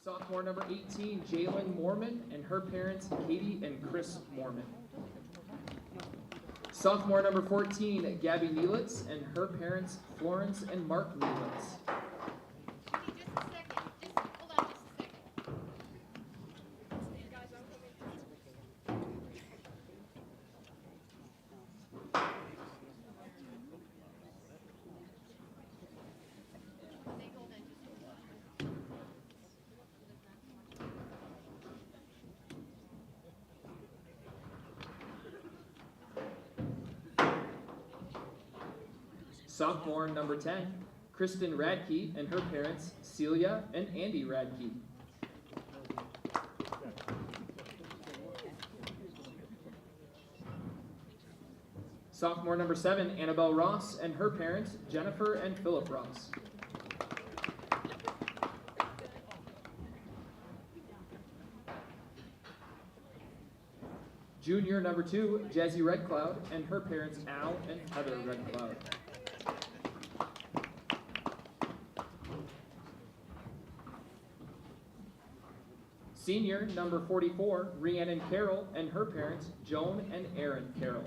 Sophomore number 18, Jalen Mormon, and her parents, Katie and Chris Mormon. Sophomore number 14, Gabby Neelitz, and her parents, Florence and Mark Neelitz. Sophomore number 10, Kristen Radke, and her parents, Celia and Andy Radke. Sophomore number 7, Annabelle Ross, and her parents, Jennifer and Philip Ross. Junior number 2, Jazzy Red Cloud, and her parents, Al and Heather Red Cloud. Senior number 44, Rhiannon Carroll, and her parents, Joan and Aaron Carroll.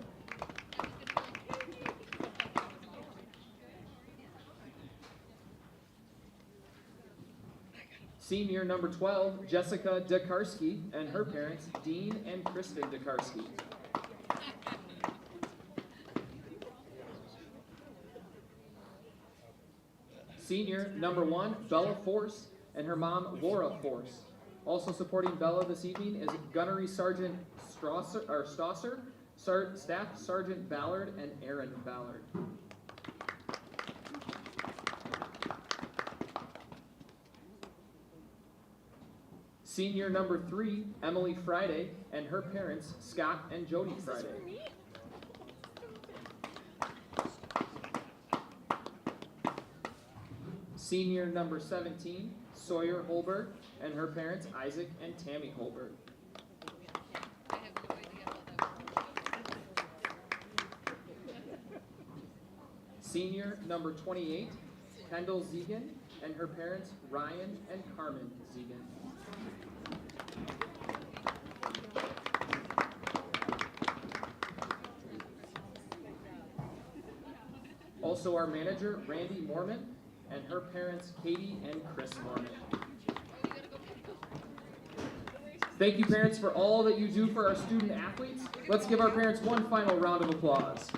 Senior number 12, Jessica Dakarski, and her parents, Dean and Kristen Dakarski. Senior number 1, Bella Force, and her mom, Laura Force. Also supporting Bella this evening is Gunnery Sergeant Stosser, Staff Sergeant Ballard, and Aaron Ballard. Senior number 3, Emily Friday, and her parents, Scott and Jody Friday. Senior number 17, Sawyer Holberg, and her parents, Isaac and Tammy Holberg. Senior number 28, Kendall Zegan, and her parents, Ryan and Carmen Zegan. Also our manager, Randy Mormon, and her parents, Katie and Chris Mormon. Thank you, parents, for all that you do for our student athletes. Let's give our parents one final round of applause.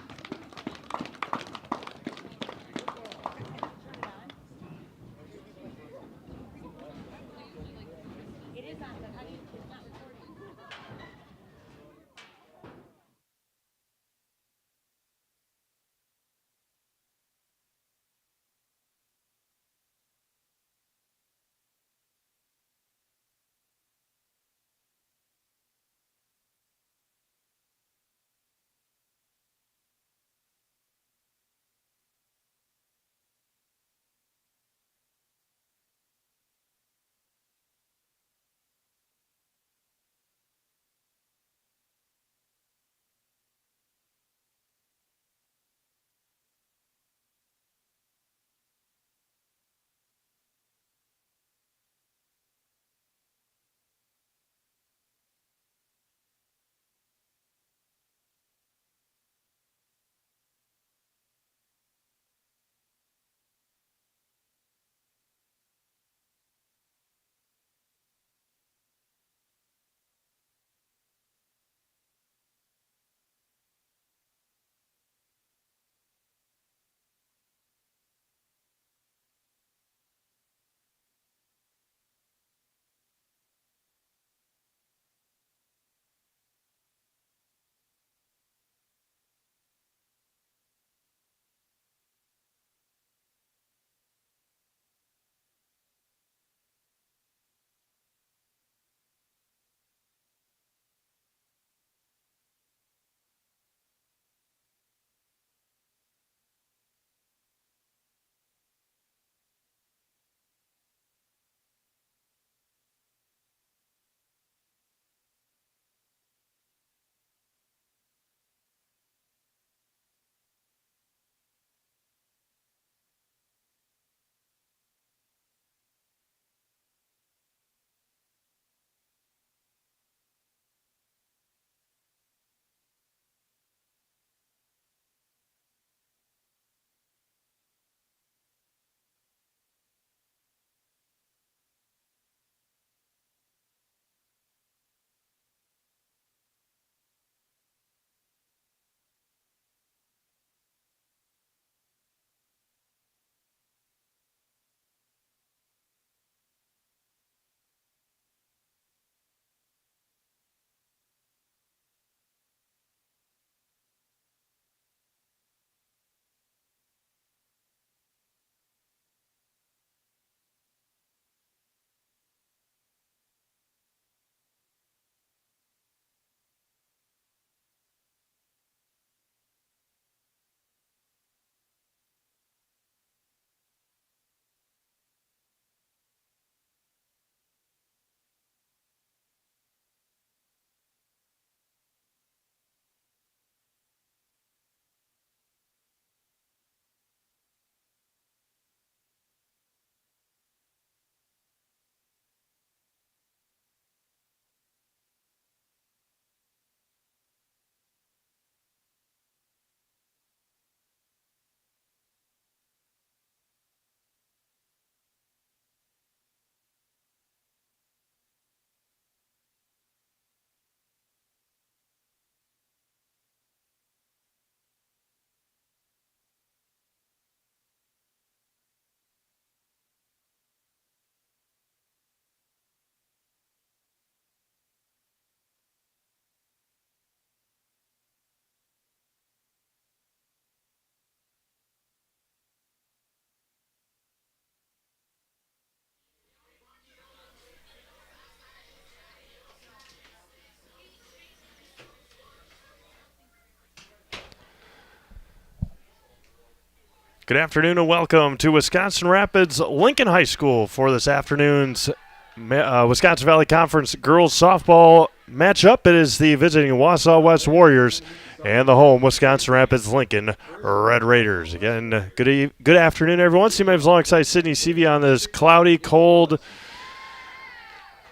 Good afternoon and welcome to Wisconsin Rapids Lincoln High School for this afternoon's Wisconsin Valley Conference girls softball matchup. It is the visiting Wausau West Warriors and the home Wisconsin Rapids Lincoln Red Raiders. Again, good afternoon, everyone. CMAVs alongside Sydney Seavey on this cloudy, cold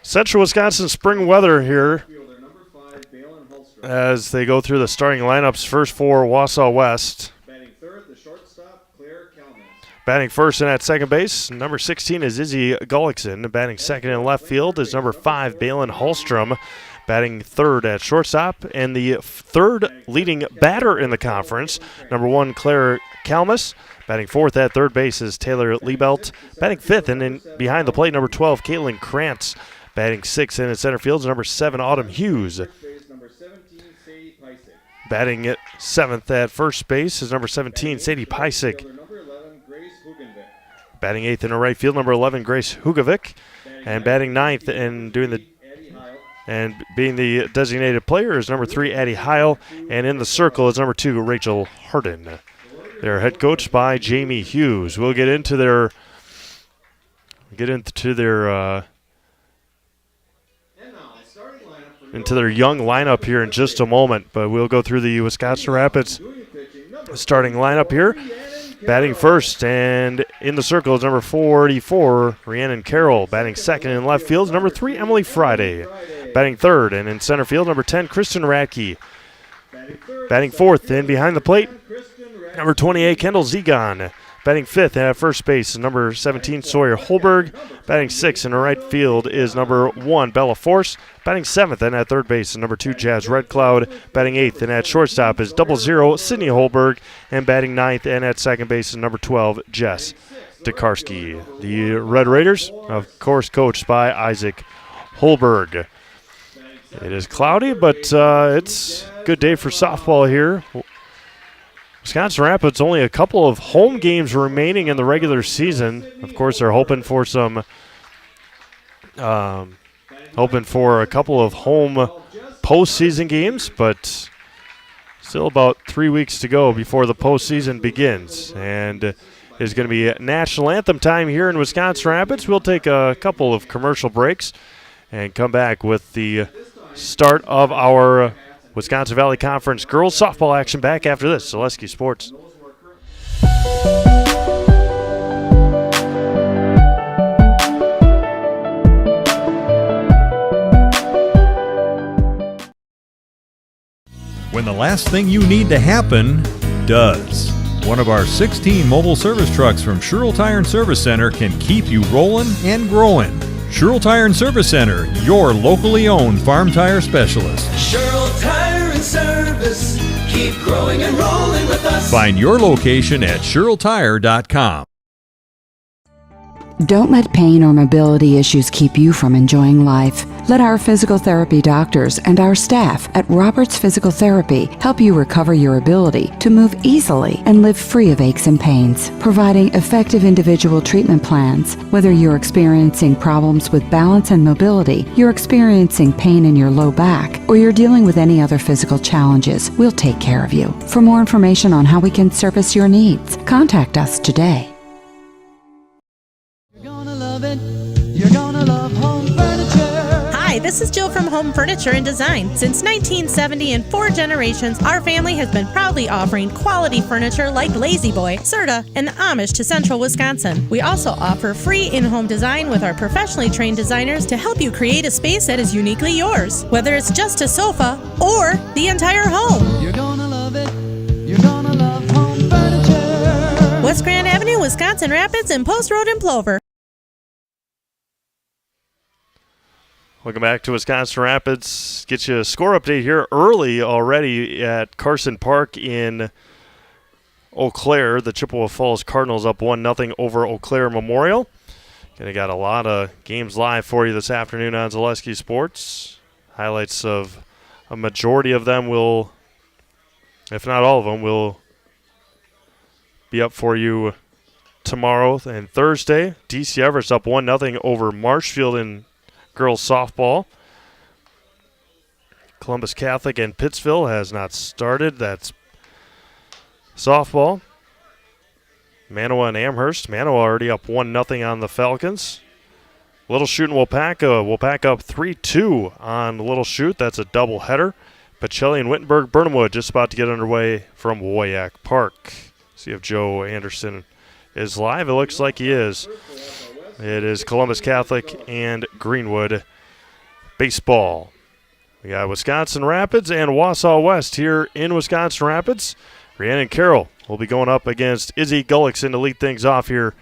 central Wisconsin spring weather here as they go through the starting lineups. First for Wausau West. Batting first and at second base, number 16 is Izzy Gullickson. Batting second in left field is number 5, Balin Hallstrom. Batting third at shortstop, and the third leading batter in the conference, number 1, Claire Kalmus. Batting fourth at third base is Taylor Liebelt. Batting fifth and in behind the plate, number 12, Caitlin Krantz. Batting sixth in center field is number 7, Autumn Hughes. Batting seventh at first base is number 17, Sadie Pysick. Batting eighth in the right field, number 11, Grace Hugovic. And batting ninth and being the designated player is number 3, Addie Heil. And in the circle is number 2, Rachel Harden. They're head coached by Jamie Hughes. We'll get into their young lineup here in just a moment, but we'll go through the Wisconsin Rapids starting lineup here. Batting first and in the circle is number 44, Rhiannon Carroll. Batting second in left field is number 3, Emily Friday. Batting third and in center field, number 10, Kristen Radke. Batting fourth and behind the plate, number 28, Kendall Zegon. Batting fifth and at first base is number 17, Sawyer Holberg. Batting sixth in the right field is number 1, Bella Force. Batting seventh and at third base is number 2, Jazz Red Cloud. Batting eighth and at shortstop is 00, Sydney Holberg. And batting ninth and at second base is number 12, Jess Dekarski. The Red Raiders, of course, coached by Isaac Holberg. It is cloudy, but it's a good day for softball here. Wisconsin Rapids only a couple of home games remaining in the regular season. Of course, they're hoping for a couple of home postseason games, but still about 3 weeks to go before the postseason begins. And it's going to be national anthem time here in Wisconsin Rapids. We'll take a couple of commercial breaks and come back with the start of our Wisconsin Valley Conference girls softball action back after this. Zaleski Sports. When the last thing you need to happen does. One of our 16 mobile service trucks from Sherrill Tire and Service Center can keep you rolling and growing. Sherrill Tire and Service Center, your locally owned farm tire specialist. Sherrill Tire and Service, keep growing and rolling with us. Find your location at SherrillTire.com. Don't let pain or mobility issues keep you from enjoying life. Let our physical therapy doctors and our staff at Roberts Physical Therapy help you recover your ability to move easily and live free of aches and pains, providing effective individual treatment plans. Whether you're experiencing problems with balance and mobility, you're experiencing pain in your low back, or you're dealing with any other physical challenges, we'll take care of you. For more information on how we can service your needs, contact us today. You're gonna love home furniture. Hi, this is Jill from Home Furniture and Design. Since 1970 and 4 generations, our family has been proudly offering quality furniture like Lazy Boy, Serta, and Amish to Central Wisconsin. We also offer free in-home design with our professionally trained designers to help you create a space that is uniquely yours, whether it's just a sofa or the entire home. You're gonna love it. You're gonna love home furniture. West Grand Avenue, Wisconsin Rapids, and Post Road in Plover. Welcome back to Wisconsin Rapids. Get you a score update here early already at Carson Park in Eau Claire. The Chippewa Falls Cardinals up 1-0 over Eau Claire Memorial. Got a lot of games live for you this afternoon on Zaleski Sports. Highlights of a majority of them will, if not all of them, will be up for you tomorrow and Thursday. DC Everest up 1-0 over Marshfield in girls softball. Columbus Catholic and Pittsville has not started. That's softball. Manawa and Amherst. Manawa already up 1-0 on the Falcons. Little Chute and Wapaka. Wapaka up 3-2 on Little Chute. That's a doubleheader. Pacelli and Wittenberg Burnhamwood just about to get underway from WIAA Park. See if Joe Anderson is live. It looks like he is. It is Columbus Catholic and Greenwood baseball. We got Wisconsin Rapids and Wausau West here in Wisconsin Rapids. Rhiannon Carroll will be going up against Izzy Gullickson to lead things off here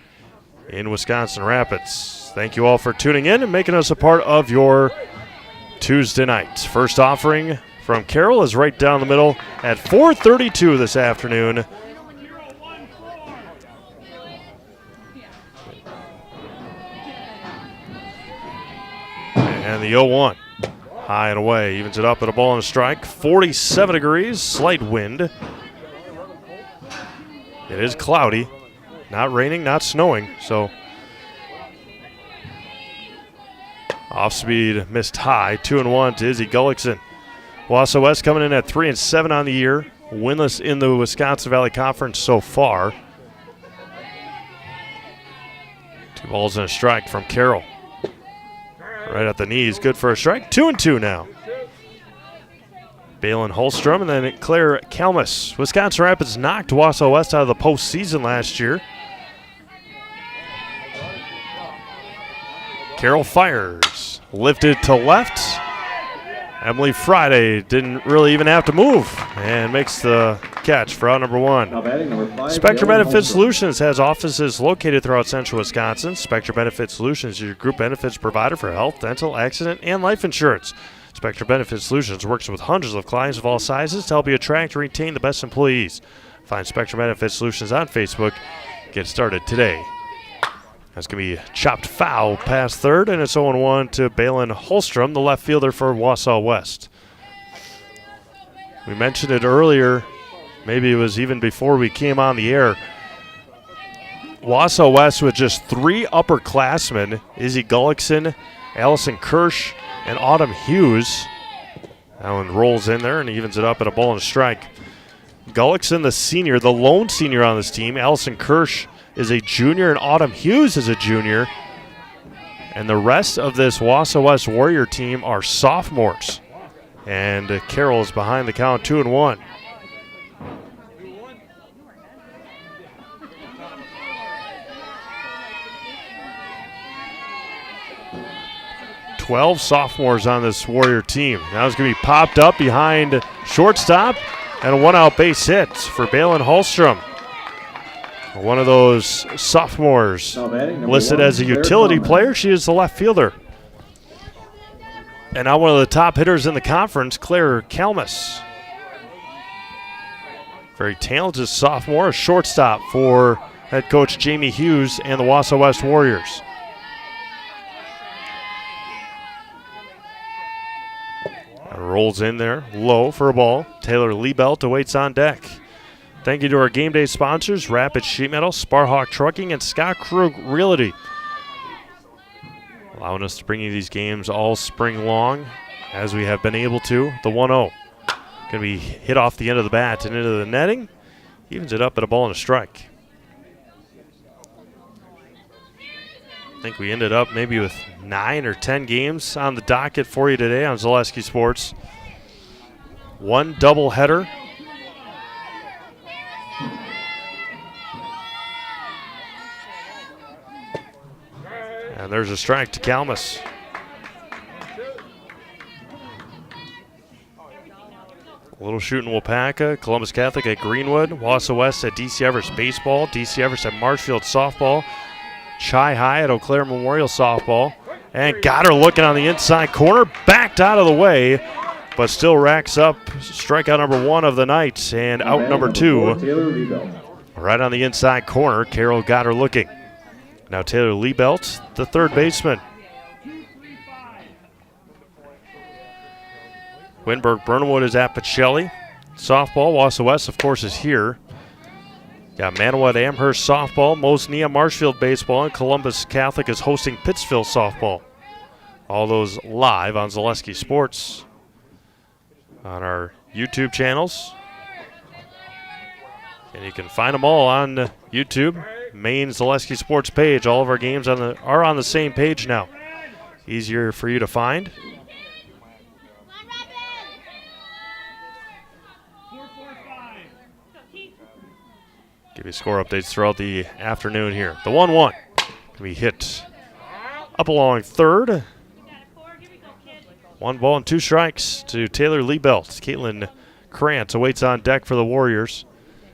in Wisconsin Rapids. Thank you all for tuning in and making us a part of your Tuesday night. First offering from Carroll is right down the middle at 4:32 this afternoon. And the 0-1. High and away, evens it up at a ball and a strike. 47 degrees, slight wind. It is cloudy, not raining, not snowing, so off speed, missed high, 2-1 to Izzy Gullickson. Wausau West coming in at 3-7 on the year, winless in the Wisconsin Valley Conference so far. 2 balls and a strike from Carroll. Right at the knees, good for a strike. 2-2 now. Balin Holstrom and then Claire Kalmus. Wisconsin Rapids knocked Wausau West out of the postseason last year. Carroll fires. Lifted to left. Emily Friday didn't really even have to move and makes the catch for out number 1. Now batting number 5. Spectra Benefit Solutions has offices located throughout central Wisconsin. Spectra Benefit Solutions is your group benefits provider for health, dental, accident, and life insurance. Spectra Benefit Solutions works with hundreds of clients of all sizes to help you attract and retain the best employees. Find Spectra Benefit Solutions on Facebook. Get started today. That's going to be chopped foul past third, and it's 0-1 to Balin Holstrom, the left fielder for Wausau West. We mentioned it earlier, maybe it was even before we came on the air. Wausau West with just 3 upperclassmen, Izzy Gullickson, Allison Kirsch, and Autumn Hughes. That one rolls in there and evens it up at a ball and a strike. Gullickson, the senior, the lone senior on this team. Allison Kirsch is a junior, and Autumn Hughes is a junior. And the rest of this Wausau West Warrior team are sophomores. And Carroll is behind the count, 2-1. Twelve sophomores on this Warrior team. Now it's going to be popped up behind shortstop, and a 1-out base hit for Balin Holstrom. One of those sophomores listed as a utility player. She is the left fielder. And now one of the top hitters in the conference, Claire Kalmus. Very talented sophomore, a shortstop for head coach Jamie Hughes and the Wausau West Warriors. Rolls in there, low for a ball. Taylor Liebelt awaits on deck. Thank you to our game day sponsors, Rapid Sheet Metal, Sparhawk Trucking, and Scott Krug Realty. Allowing us to bring you these games all spring long, as we have been able to. The 1-0. Going to be hit off the end of the bat and into the netting. Evens it up at a ball and a strike. I think we ended up maybe with 9 or 10 games on the docket for you today on Zaleski Sports. 1 doubleheader. And there's a strike to Kalmus. Little Chute and Wapaka, Columbus Catholic at Greenwood, Wausau West at DC Everest Baseball, DC Everest at Marshfield Softball, Chi High at Eau Claire Memorial Softball, and got her looking on the inside corner, backed out of the way, but still racks up strikeout number 1 of the night, and out number 2. Right on the inside corner, Carroll got her looking. Now Taylor Liebelt, the third baseman. Winberg Burnhamwood is at Pacelli. Softball, Wausau West, of course, is here. Got Manawa at Amherst softball, Mosnea Marshfield baseball, and Columbus Catholic is hosting Pittsville softball. All those live on Zaleski Sports on our YouTube channels. And you can find them all on YouTube main Zaleski Sports page. All of our games are on the same page now. Easier for you to find. Give you score updates throughout the afternoon here. The 1-1 can be hit up along third. 1 ball and 2 strikes to Taylor Liebelt. Caitlin Krantz awaits on deck for the Warriors.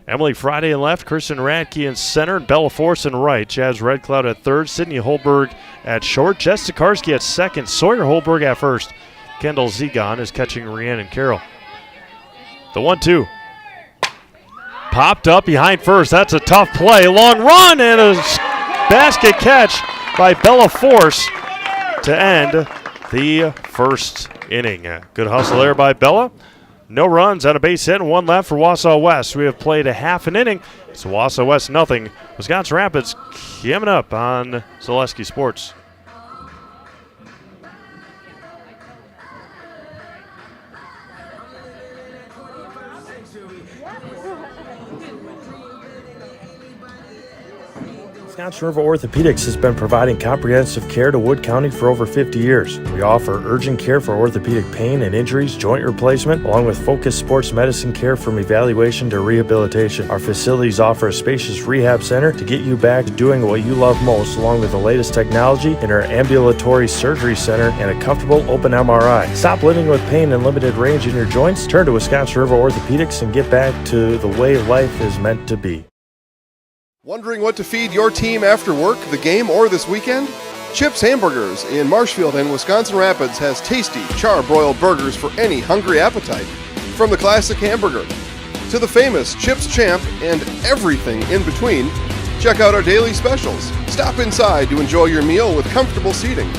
Emily Friday in left, Kristen Radke in center, and Bella Force in right. Jazz Red Cloud at third, Sydney Holberg at short, Jess Tokarski at second, Sawyer Holberg at first. Kendall Zegon is catching Rhiannon Carroll. The 1-2. Popped up behind first. That's a tough play. Long run and a basket catch by Bella Force to end the first inning. Good hustle there by Bella. No runs on a base hit and 1 left for Wausau West. We have played a half an inning. It's Wausau West nothing. Wisconsin Rapids coming up on Zaleski Sports. Wisconsin River Orthopedics has been providing comprehensive care to Wood County for over 50 years. We offer urgent care for orthopedic pain and injuries, joint replacement, along with focused sports medicine care from evaluation to rehabilitation. Our facilities offer a spacious rehab center to get you back to doing what you love most, along with the latest technology in our ambulatory surgery center and a comfortable open MRI. Stop living with pain and limited range in your joints. Turn to Wisconsin River Orthopedics and get back to the way life is meant to be. Wondering what to feed your team after work, the game, or this weekend? Chips Hamburgers in Marshfield and Wisconsin Rapids has tasty, char-broiled burgers for any hungry appetite. From the classic hamburger to the famous Chips Champ and everything in between, check out our daily specials. Stop inside to enjoy your meal with comfortable seating.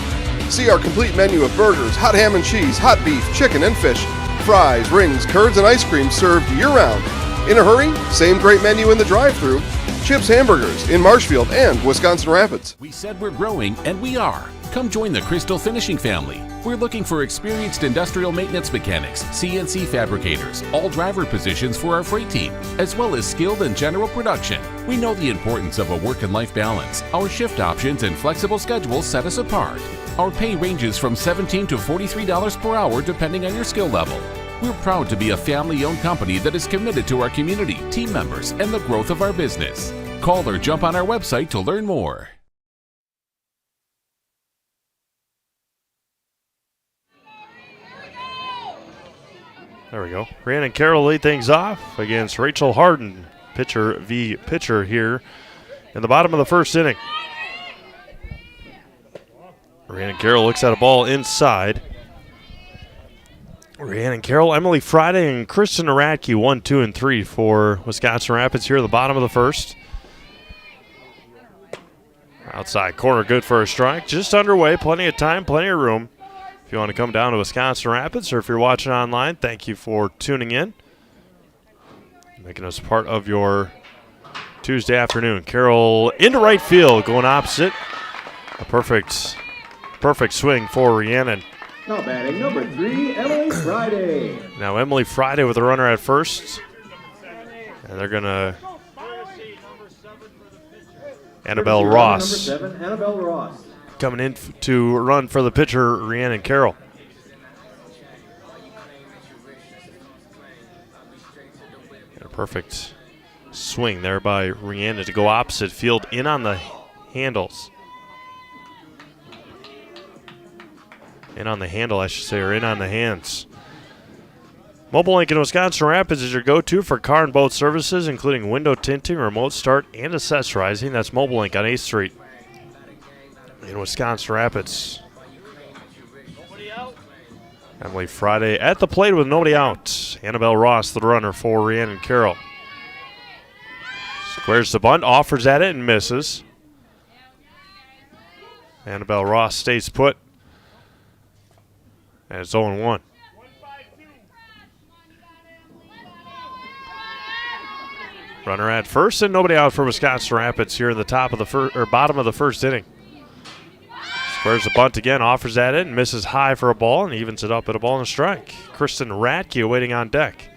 See our complete menu of burgers, hot ham and cheese, hot beef, chicken and fish, fries, rings, curds, and ice cream served year-round. In a hurry? Same great menu in the drive-thru. Chips Hamburgers in Marshfield and Wisconsin Rapids. We said we're growing, and we are. Come join the Crystal Finishing family. We're looking for experienced industrial maintenance mechanics, CNC fabricators, all driver positions for our freight team, as well as skilled and general production. We know the importance of a work and life balance. Our shift options and flexible schedules set us apart. Our pay ranges from $17 to $43 per hour depending on your skill level. We're proud to be a family-owned company that is committed to our community, team members, and the growth of our business. Call or jump on our website to learn more. There we go. Rhiannon Carroll lead things off against Rachel Harden, pitcher v. pitcher here in the bottom of the first inning. Rhiannon Carroll looks at a ball inside. Rhiannon Carroll, Emily Friday, and Kristen Radke 1, 2, and 3 for Wisconsin Rapids here at the bottom of the first. Outside corner, good for a strike. Just underway, plenty of time, plenty of room. If you want to come down to Wisconsin Rapids, or if you're watching online, thank you for tuning in, making us part of your Tuesday afternoon. Carroll into right field, going opposite. A perfect swing for Rhiannon. Now batting number 3, Emily Friday. Now Emily Friday with a runner at first. And they're going to Annabelle Ross. Number 7, Annabelle Ross. Coming in to run for the pitcher, Rhiannon Carroll. And a perfect swing there by Rhiannon to go opposite field, in on the handles. In on the handle, I should say, or in on the hands. Mobile Link in Wisconsin Rapids is your go-to for car and boat services, including window tinting, remote start, and accessorizing. That's Mobile Link on 8th Street in Wisconsin Rapids. Emily Friday at the plate with nobody out. Annabelle Ross, the runner for Rhiannon Carroll. Squares the bunt, offers at it, and misses. Annabelle Ross stays put. And it's 0-1. Runner at first and nobody out for Wisconsin Rapids here in the top of the bottom of the first inning. Squares the bunt again, offers at it, and misses high for a ball, and evens it up at a ball and a strike. Kristen Radke waiting on deck.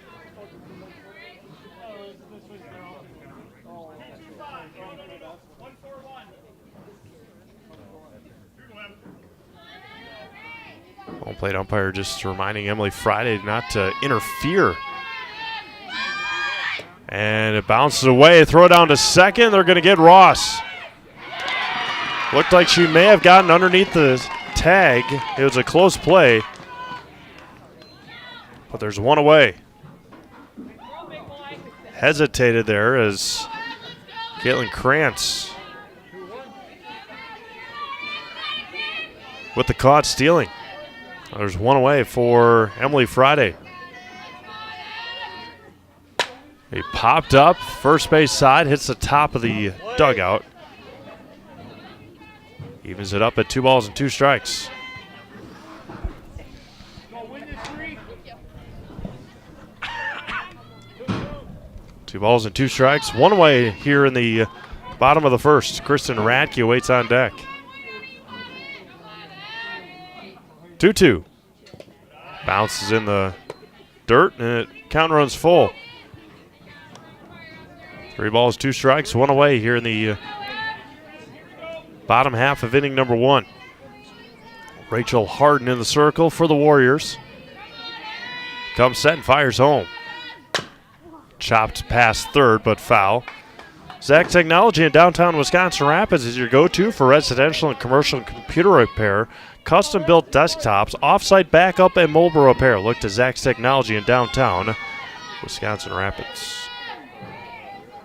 Plate umpire just reminding Emily Friday not to interfere. And it bounces away. Throw down to second. They're going to get Ross. Looked like she may have gotten underneath the tag. It was a close play. But there's one away. Hesitated there as Caitlin Krantz with the caught stealing. There's one away for Emily Friday. He popped up, first base side, hits the top of the dugout. Evens it up at 2 balls and 2 strikes. Two balls and 2 strikes. One away here in the bottom of the first. Kristen Radke waits on deck. 2-2. Bounces in the dirt, and it count runs full. 3 balls, 2 strikes, one away here in the bottom half of inning number 1. Rachel Harden in the circle for the Warriors. Comes set and fires home. Chopped past third, but foul. Zach Technology in downtown Wisconsin Rapids is your go-to for residential and commercial computer repair, custom-built desktops, off-site backup, and mobile repair. Look to Zach's Technology in downtown Wisconsin Rapids.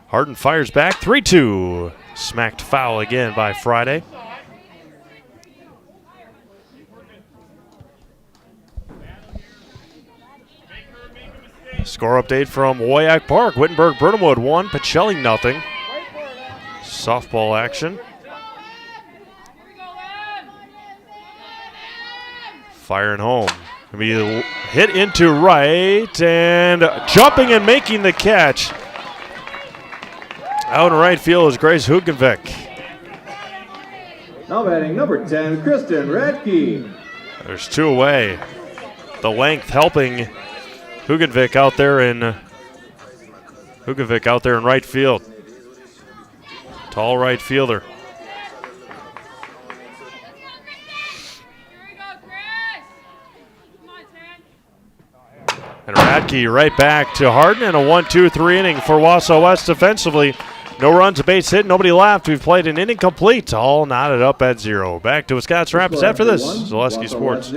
Harden fires back, 3-2. Smacked foul again by Friday. Score update from Wausau Park. Wittenberg-Burnhamwood 1, Pacelli nothing. Softball action. Firing home. Gonna be hit into right and jumping and making the catch. Out in right field is Grace Hugenvik. Now batting number 10, Kristen Radke. There's 2 away. The length helping Hugenvik out there in right field. Tall right fielder. And Radke right back to Harden, and a 1-2-3 inning for Wausau West defensively. No runs, a base hit, nobody left. We've played an inning complete, all knotted up at 0. Back to Wisconsin Rapids after this. Zaleski Sports.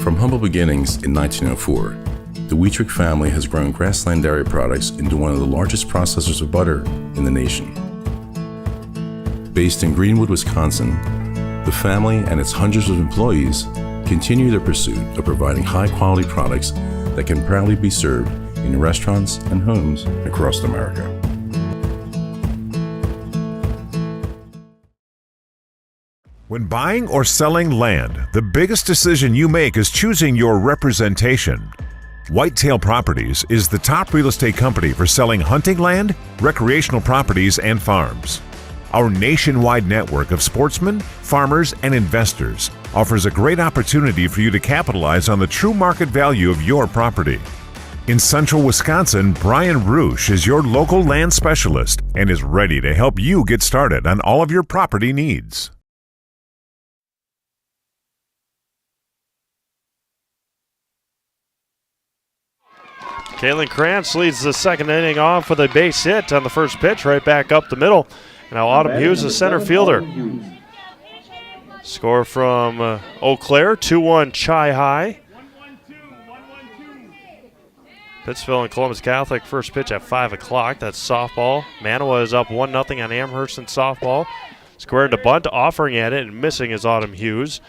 From humble beginnings in 1904, the Wietrich family has grown Grassland Dairy Products into one of the largest processors of butter in the nation. Based in Greenwood, Wisconsin, the family and its hundreds of employees continue their pursuit of providing high-quality products that can proudly be served in restaurants and homes across America. When buying or selling land, the biggest decision you make is choosing your representation. Whitetail Properties is the top real estate company for selling hunting land, recreational properties, and farms. Our nationwide network of sportsmen, farmers, and investors offers a great opportunity for you to capitalize on the true market value of your property. In central Wisconsin, Brian Roosh is your local land specialist and is ready to help you get started on all of your property needs. Caitlin Krantz leads the second inning off with a base hit on the first pitch, right back up the middle. Now Autumn Hughes, the center fielder. Score from Eau Claire, 2-1 Chi High. Pittsville and Columbus Catholic, first pitch at 5 o'clock. That's softball. Manawa is up 1-0 on Amherst in softball. Squared to bunt, offering at it and missing is Autumn Hughes.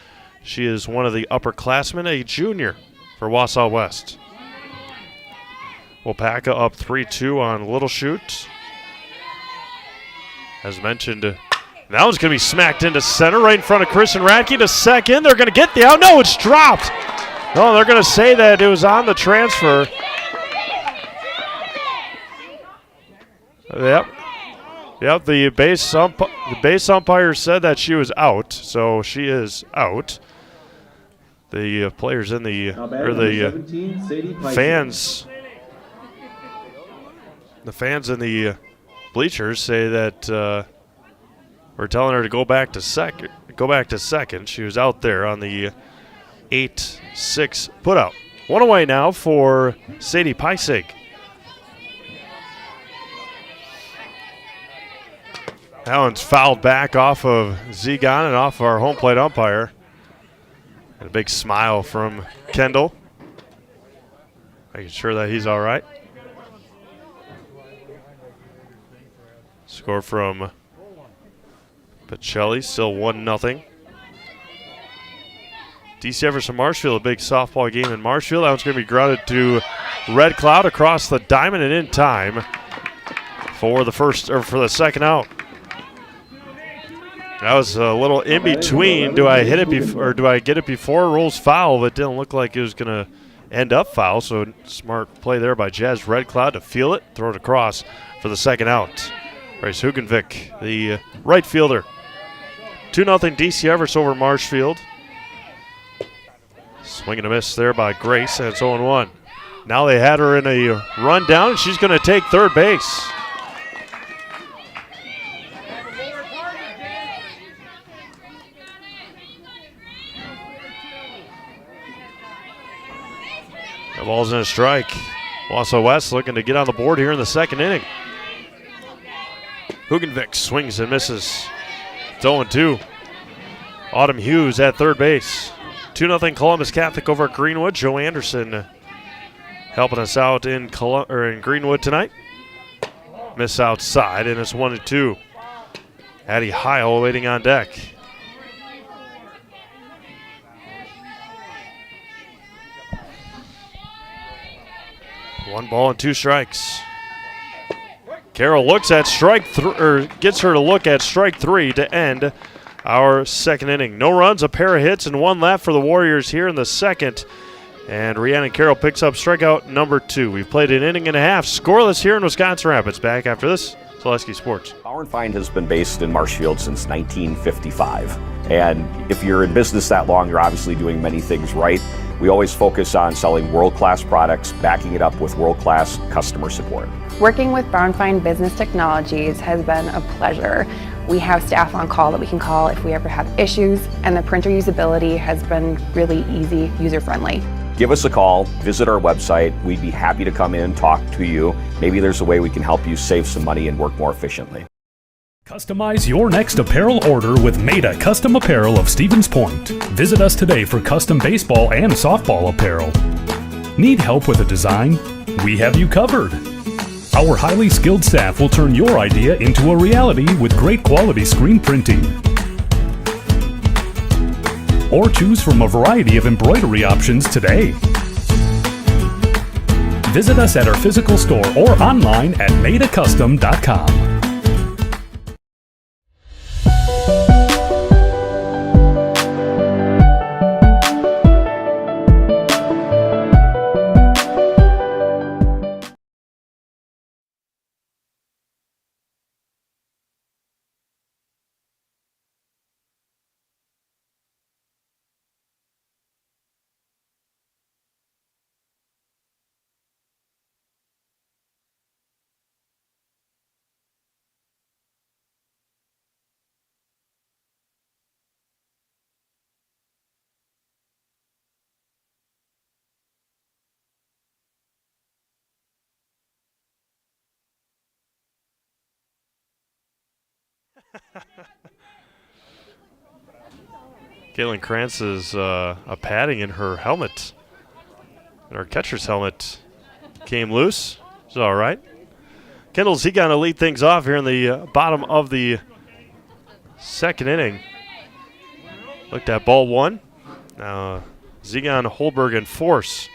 She is one of the upperclassmen, a junior for Wausau West. Wapaka up 3-2 on Little Chute. As mentioned, that one's going to be smacked into center right in front of Kristen Radke to second. They're going to get the out. No, it's dropped. No, they're going to say that it was on the transfer. Yep, the base umpire said that she was out, so she is out. The players in the, or the fans in the bleachers say that we're telling her to go back to go back to second. She was out there on the 8-6 putout. One away now for Sadie Peisig. That one's fouled back off of Zegon and off of our home plate umpire. And a big smile from Kendall, making sure that he's all right. Score from Pacelli, still 1-0. DC Everson Marshfield, a big softball game in Marshfield. That one's going to be grounded to Red Cloud across the diamond and in time for the second out. That was a little in between. Do I hit it before, or do I get it before rolls foul? But it didn't look like it was going to end up foul. So smart play there by Jazz Red Cloud to feel it, throw it across for the second out. Bryce Hugenvik, the right fielder. 2-0 DC Everson over Marshfield. Swing and a miss there by Grace, and it's 0-1. Now they had her in a run down, and she's going to take third base. The ball's in a strike. Wausau West looking to get on the board here in the second inning. Hugenvik swings and misses. It's 0-2. Autumn Hughes at third base. 2-0 Columbus Catholic over at Greenwood. Joe Anderson helping us out in Greenwood tonight. Miss outside, and it's 1-2. Addie Heil waiting on deck. One ball and two strikes. Carroll looks at gets her to look at strike three to end our second inning. No runs, a pair of hits, and one left for the Warriors here in the second. And Rhiannon Carroll picks up strikeout number 2. We've played an inning and a half, scoreless here in Wisconsin Rapids. Back after this, Zaleski Sports. Bauer & Fine has been based in Marshfield since 1955. And if you're in business that long, you're obviously doing many things right. We always focus on selling world-class products, backing it up with world-class customer support. Working with Bauer & Fine Business Technologies has been a pleasure. We have staff on call that we can call if we ever have issues, and the printer usability has been really easy, user-friendly. Give us a call, visit our website. We'd be happy to come in, talk to you. Maybe there's a way we can help you save some money and work more efficiently. Customize your next apparel order with Maida Custom Apparel of Stevens Point. Visit us today for custom baseball and softball apparel. Need help with a design? We have you covered. Our highly skilled staff will turn your idea into a reality with great quality screen printing. Or choose from a variety of embroidery options today. Visit us at our physical store or online at maidacustom.com. Caitlin Krantz is a padding in her helmet. And her catcher's helmet came loose. It's all right. Kendall's he got to lead things off here in the bottom of the second inning. Looked at ball one. Now Zegon, Holberg, and Force.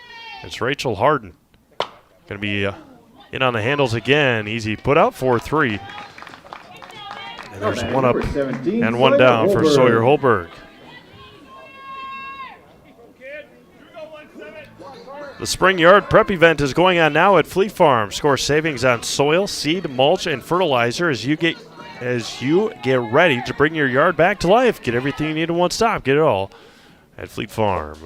It's Rachel Harden. Going to be in on the handles again. Easy put out 4-3. And there's one up and one down for Sawyer Holberg. The Spring Yard Prep event is going on now at Fleet Farm. Score savings on soil, seed, mulch, and fertilizer as you get ready to bring your yard back to life. Get everything you need in one stop. Get it all at Fleet Farm.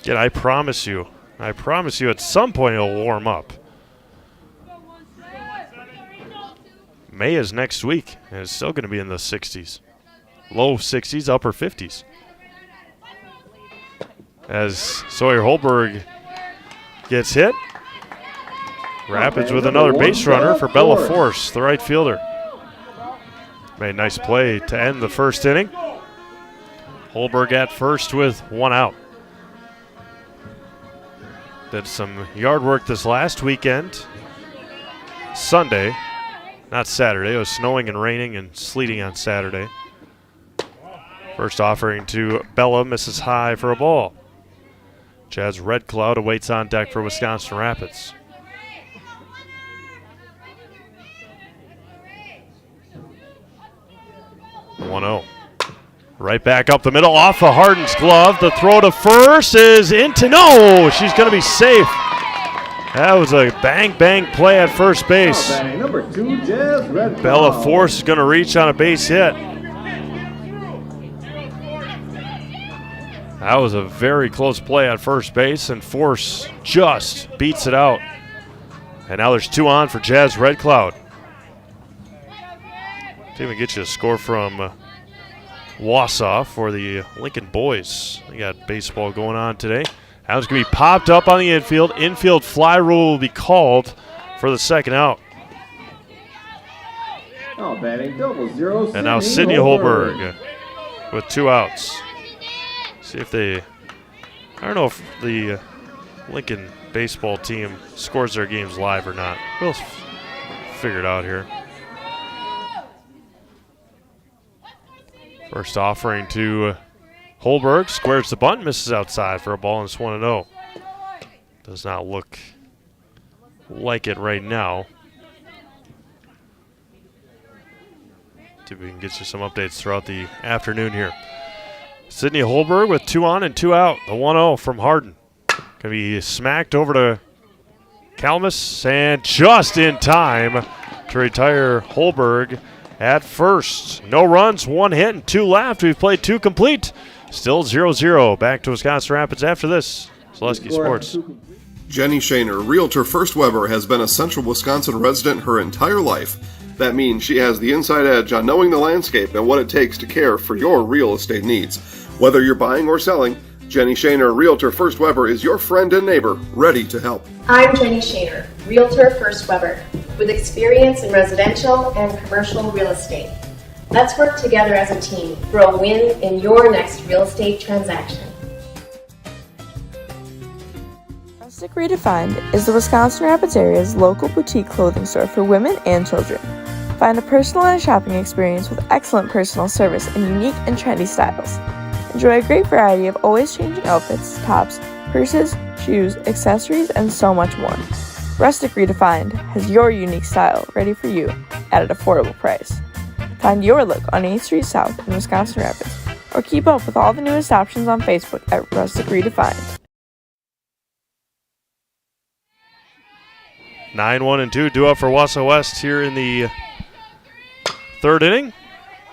Again, I promise you at some point it'll warm up. May is next week, and it's still going to be in the 60s. low 60s, upper 50s. As Sawyer Holberg gets hit. Rapids with another base runner for Bella Force, the right fielder. Made a nice play to end the first inning. Holberg at first with one out. Did some yard work this last weekend. Sunday, not Saturday. It was snowing and raining and sleeting on Saturday. First offering to Bella, misses high for a ball. Jazz Red Cloud awaits on deck for Wisconsin Rapids. One-0. Right back up the middle, off of Harden's glove. The throw to first is into no. She's going to be safe. That was a bang play at first base. Number 2, Jazz Red Bella Cloud. Force is going to reach on a base hit. That was a very close play at first base, and Force just beats it out. And now there's 2 on for Jazz Red Cloud. Can't even get you a score from Wausau for the Lincoln boys. They got baseball going on today. That was going to be popped up on the infield. Infield fly rule will be called for the second out. Oh, batting double 0. And now Sydney Holberg with 2 outs. See if they, I don't know if the Lincoln baseball team scores their games live or not. We'll figure it out here. First offering to Holberg, squares the bunt, misses outside for a ball, and it's 1-0. Does not look like it right now. See if we can get you some updates throughout the afternoon here. Sydney Holberg with 2 on and 2 out. The 1-0 from Hardin. Going to be smacked over to Kalmus, and just in time to retire Holberg at first. No runs, 1 hit, and 2 left. We've played 2 complete. Still 0-0. Back to Wisconsin Rapids after this. Zaleski Sports. Jenny Shaner, Realtor First Weber, has been a Central Wisconsin resident her entire life. That means she has the inside edge on knowing the landscape and what it takes to care for your real estate needs. Whether you're buying or selling, Jenny Shaner, Realtor First Weber, is your friend and neighbor, ready to help. I'm Jenny Shaner, Realtor First Weber, with experience in residential and commercial real estate. Let's work together as a team for a win in your next real estate transaction. Rustic Redefined is the Wisconsin Rapids area's local boutique clothing store for women and children. Find a personalized shopping experience with excellent personal service and unique and trendy styles. Enjoy a great variety of always changing outfits, tops, purses, shoes, accessories, and so much more. Rustic Redefined has your unique style ready for you at an affordable price. Find your look on 8th Street South in Wisconsin Rapids, or keep up with all the newest options on Facebook at Rustic Redefined. 9-1-2 due up for Wausau West here in the third inning.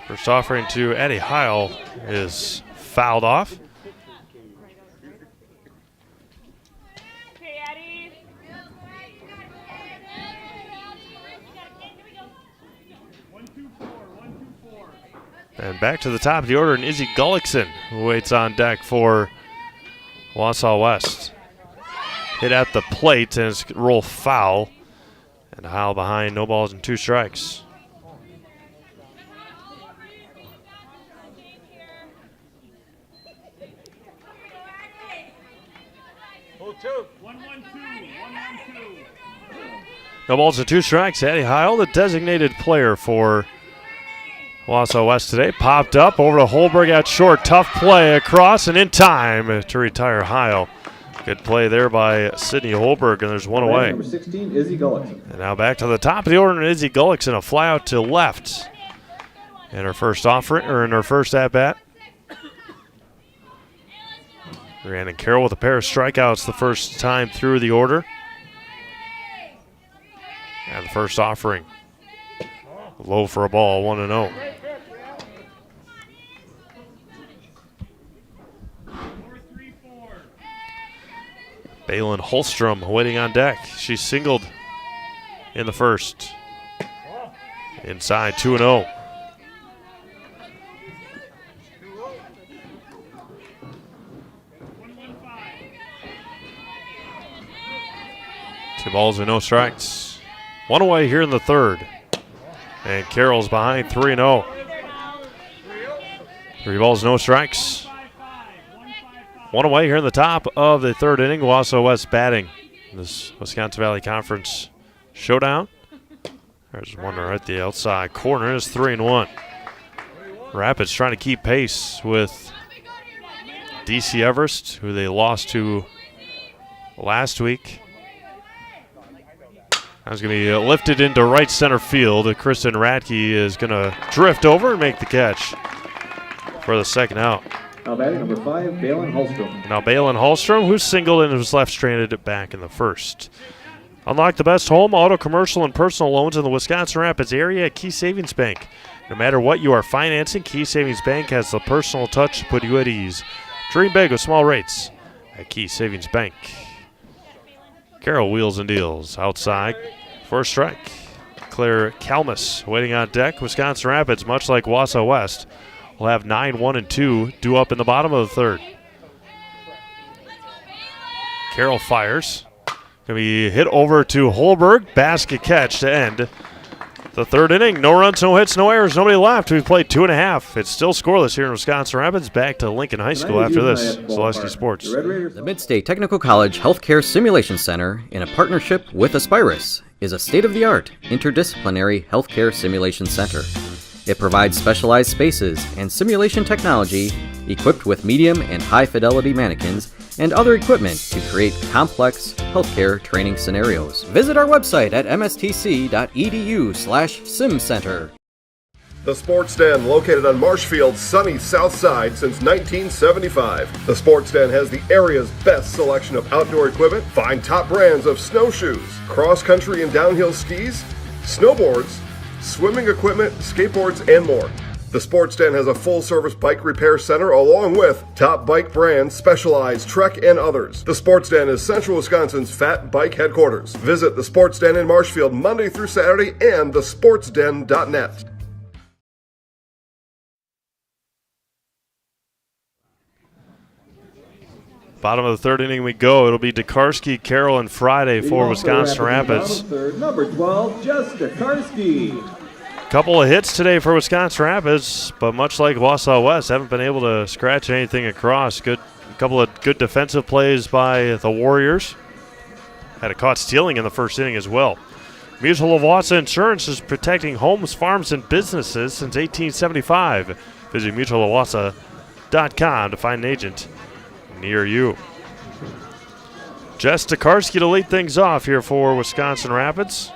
First offering to Eddie Heil is fouled off. And back to the top of the order, and Izzy Gullickson who waits on deck for Wausau West. Hit at the plate and it's roll foul. And Heil behind, no balls and 2 strikes. No balls and 2 strikes. Eddie Heil, the designated player for Wausau West today, popped up over to Holberg at short. Tough play across and in time to retire Heil. Good play there by Sydney Holberg, and there's 1 away. Number 16, Izzy Gullickson. And now back to the top of the order, and Izzy Gullickson, a fly out to left in her first offering, or in her first at bat. Rhiannon Carroll with a pair of strikeouts the first time through the order. And the first offering. Low for a ball, 1-0. Balin Holstrom waiting on deck. She singled in the first. Inside, 2-0. 2 balls and no strikes. 1 away here in the third. And Carroll's behind 3-0. 3 balls, no strikes. 1 away here in the top of the third inning. Wausau West batting this Wisconsin Valley Conference showdown. There's one right the outside corner. It's 3-1. Rapids trying to keep pace with DC Everest, who they lost to last week. That's going to be lifted into right center field. Kristen Radke is going to drift over and make the catch for the second out. Now batting number 5, Balin Hallstrom. Now Balin Hallstrom, who singled and was left stranded back in the first. Unlock the best home, auto, commercial, and personal loans in the Wisconsin Rapids area at Key Savings Bank. No matter what you are financing, Key Savings Bank has the personal touch to put you at ease. Dream big with small rates at Key Savings Bank. Carroll wheels and deals outside for a strike. Claire Kalmus waiting on deck. Wisconsin Rapids, much like Wausau West, will have 9, 1, and 2 due up in the bottom of the third. Carroll fires. Going to be hit over to Holberg. Basket catch to end the third inning. No runs, no hits, no errors, nobody left. We've played 2.5. It's still scoreless here in Wisconsin Rapids. Back to Lincoln High School after this. Celeste Sports. The Midstate Technical College Healthcare Simulation Center, in a partnership with Aspirus, is a state-of-the-art interdisciplinary healthcare simulation center. It provides specialized spaces and simulation technology equipped with medium and high-fidelity mannequins and other equipment to create complex healthcare training scenarios. Visit our website at mstc.edu/simcenter. The Sports Den, located on Marshfield's sunny south side since 1975. The Sports Den has the area's best selection of outdoor equipment. Find top brands of snowshoes, cross-country and downhill skis, snowboards, swimming equipment, skateboards, and more. The Sports Den has a full-service bike repair center along with top bike brands, Specialized, Trek, and others. The Sports Den is Central Wisconsin's Fat Bike headquarters. Visit the Sports Den in Marshfield Monday through Saturday and thesportsden.net. Bottom of the third inning we go. It'll be Dekarski, Carroll, and Friday for Wisconsin Rapids. Third, number 12, Jess Dekarski. Couple of hits today for Wisconsin Rapids, but much like Wausau West, haven't been able to scratch anything across. Couple of good defensive plays by the Warriors. Had a caught stealing in the first inning as well. Mutual of Wausau Insurance is protecting homes, farms, and businesses since 1875. Visit mutualofwausau.com to find an agent near you. Jess Dekarski to lead things off here for Wisconsin Rapids.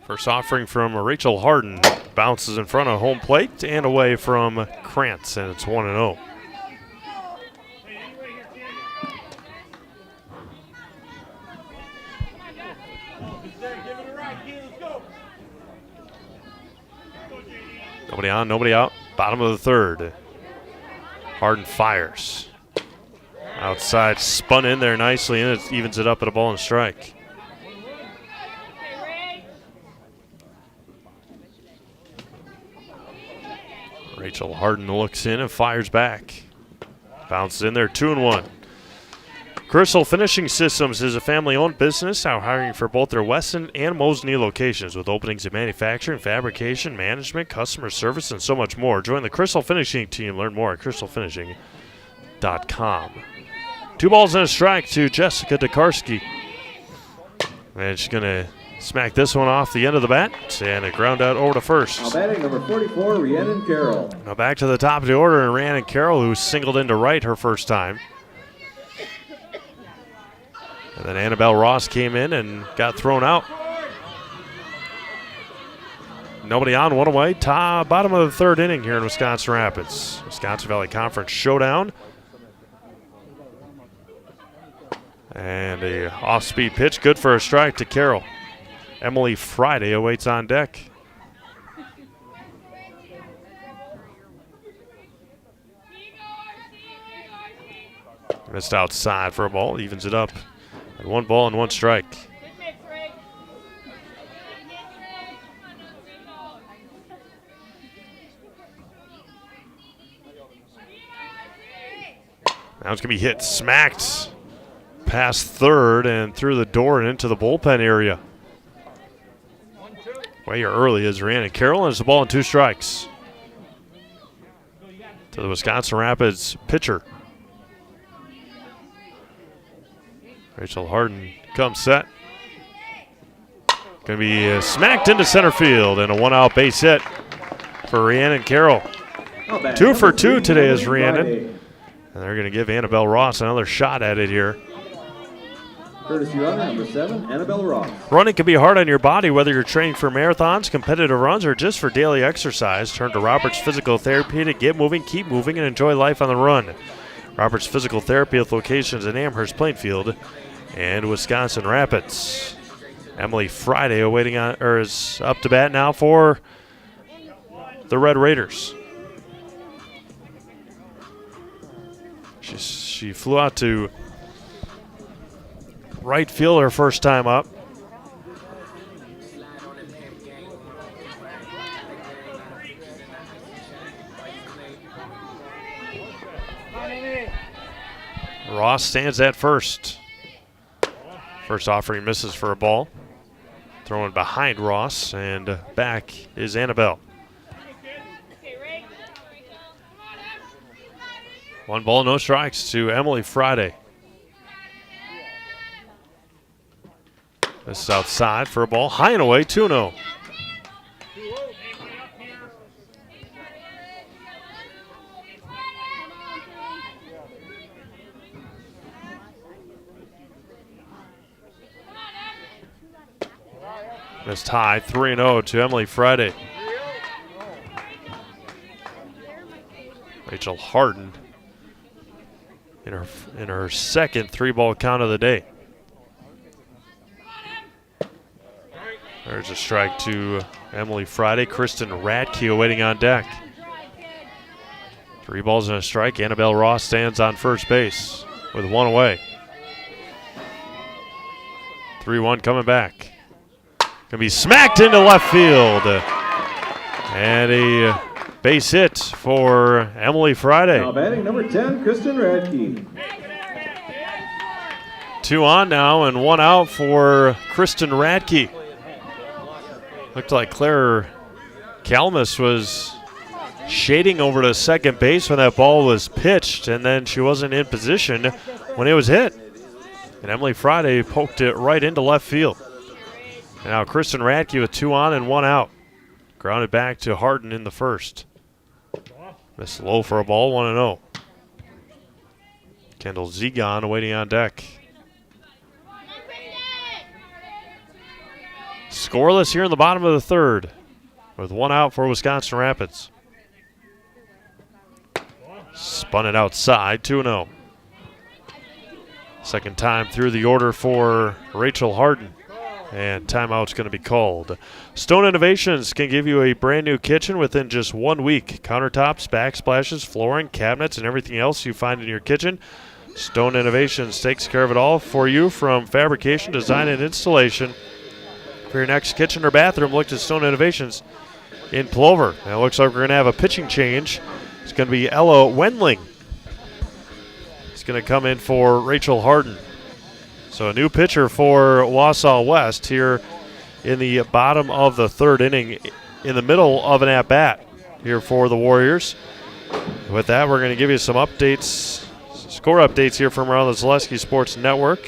First offering from Rachel Harden. Bounces in front of home plate and away from Krantz, and it's 1-0. Nobody on, nobody out. Bottom of the third. Harden fires. Outside, spun in there nicely, and it evens it up at a ball and strike. Rachel Harden looks in and fires back. Bounces in there, 2-1. Crystal Finishing Systems is a family-owned business now hiring for both their Weston and Mosinee locations with openings in manufacturing, fabrication, management, customer service, and so much more. Join the Crystal Finishing team. Learn more at crystalfinishing.com. 2 balls and a strike to Jessica Dekarski. And she's going to smack this one off the end of the bat and a ground out over to first. Now batting number 44, Rhiannon Carroll. Now back to the top of the order, and Rhiannon Carroll, who singled into right her first time. And then Annabelle Ross came in and got thrown out. Nobody on, 1 away. Bottom of the third inning here in Wisconsin Rapids. Wisconsin Valley Conference showdown. And a off-speed pitch, good for a strike to Carroll. Emily Friday awaits on deck. Missed outside for a ball, evens it up. And 1 ball and 1 strike. Now it's going to be hit, smacked past third and through the door and into the bullpen area. Way early is Rhiannon Carroll, and it's the ball and 2 strikes to the Wisconsin Rapids pitcher. Rachel Harden comes set. Going to be smacked into center field, and a 1-out base hit for Rhiannon Carroll. 2 for 2 today is Rhiannon. And they're going to give Annabelle Ross another shot at it here. Courtesy runner number 7, Annabelle Ross. Running can be hard on your body, whether you're training for marathons, competitive runs, or just for daily exercise. Turn to Roberts Physical Therapy to get moving, keep moving, and enjoy life on the run. Roberts Physical Therapy with locations in Amherst, Plainfield, and Wisconsin Rapids. Emily Friday is up to bat now for the Red Raiders. She flew out to right field her first time up. Ross stands at first. First offering misses for a ball. Throwing behind Ross, and back is Annabelle. 1 ball, no strikes to Emily Friday. This is outside for a ball. High and away, 2-0. Missed high, 3-0 to Emily Friday. Rachel Harden in her second 3-ball count of the day. There's a strike to Emily Friday. Kristen Radke waiting on deck. 3 balls and a strike. Annabelle Ross stands on first base with 1 away. 3-1 coming back. Gonna be smacked into left field. And a base hit for Emily Friday. Now batting number 10, Kristen Radke. 2 on now and 1 out for Kristen Radke. Looked like Claire Kalmus was shading over to second base when that ball was pitched, and then she wasn't in position when it was hit. And Emily Friday poked it right into left field. And now Kristen Radke with 2 on and 1 out. Grounded back to Harden in the first. Missed low for a ball, 1-0. Kendall Zegon waiting on deck. Scoreless here in the bottom of the third, with 1 out for Wisconsin Rapids. Spun it outside, 2-0. Second time through the order for Rachel Harden, and timeout's going to be called. Stone Innovations can give you a brand new kitchen within just 1 week. Countertops, backsplashes, flooring, cabinets, and everything else you find in your kitchen. Stone Innovations takes care of it all for you, from fabrication, design, and installation. For your next kitchen or bathroom, look to Stone Innovations in Plover. Now it looks like we're going to have a pitching change. It's going to be Ella Wendling. It's going to come in for Rachel Harden. So a new pitcher for Wausau West here in the bottom of the third inning, in the middle of an at-bat here for the Warriors. With that, we're going to give you some updates, score updates here from around the Zaleski Sports Network.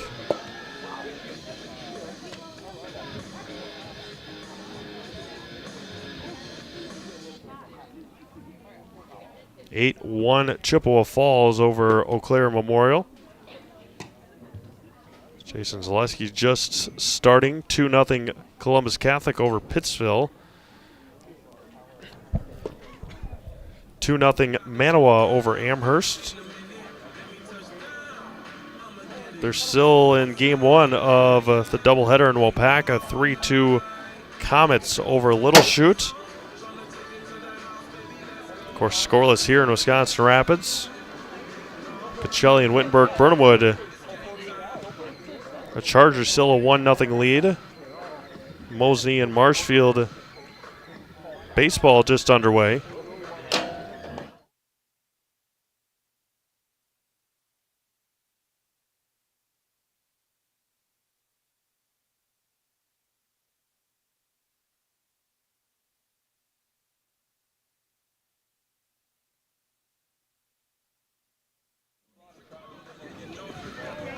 8-1 Chippewa Falls over Eau Claire Memorial. Jason Zaleski just starting. 2-0 Columbus Catholic over Pittsville. 2-0 Manawa over Amherst. They're still in game 1 of the doubleheader in Waupaca. 3-2 Comets over Little Chute. Of course, scoreless here in Wisconsin Rapids. Pacelli and Wittenberg-Burnhamwood. The Chargers still a 1-0 lead. Mosney and Marshfield baseball just underway.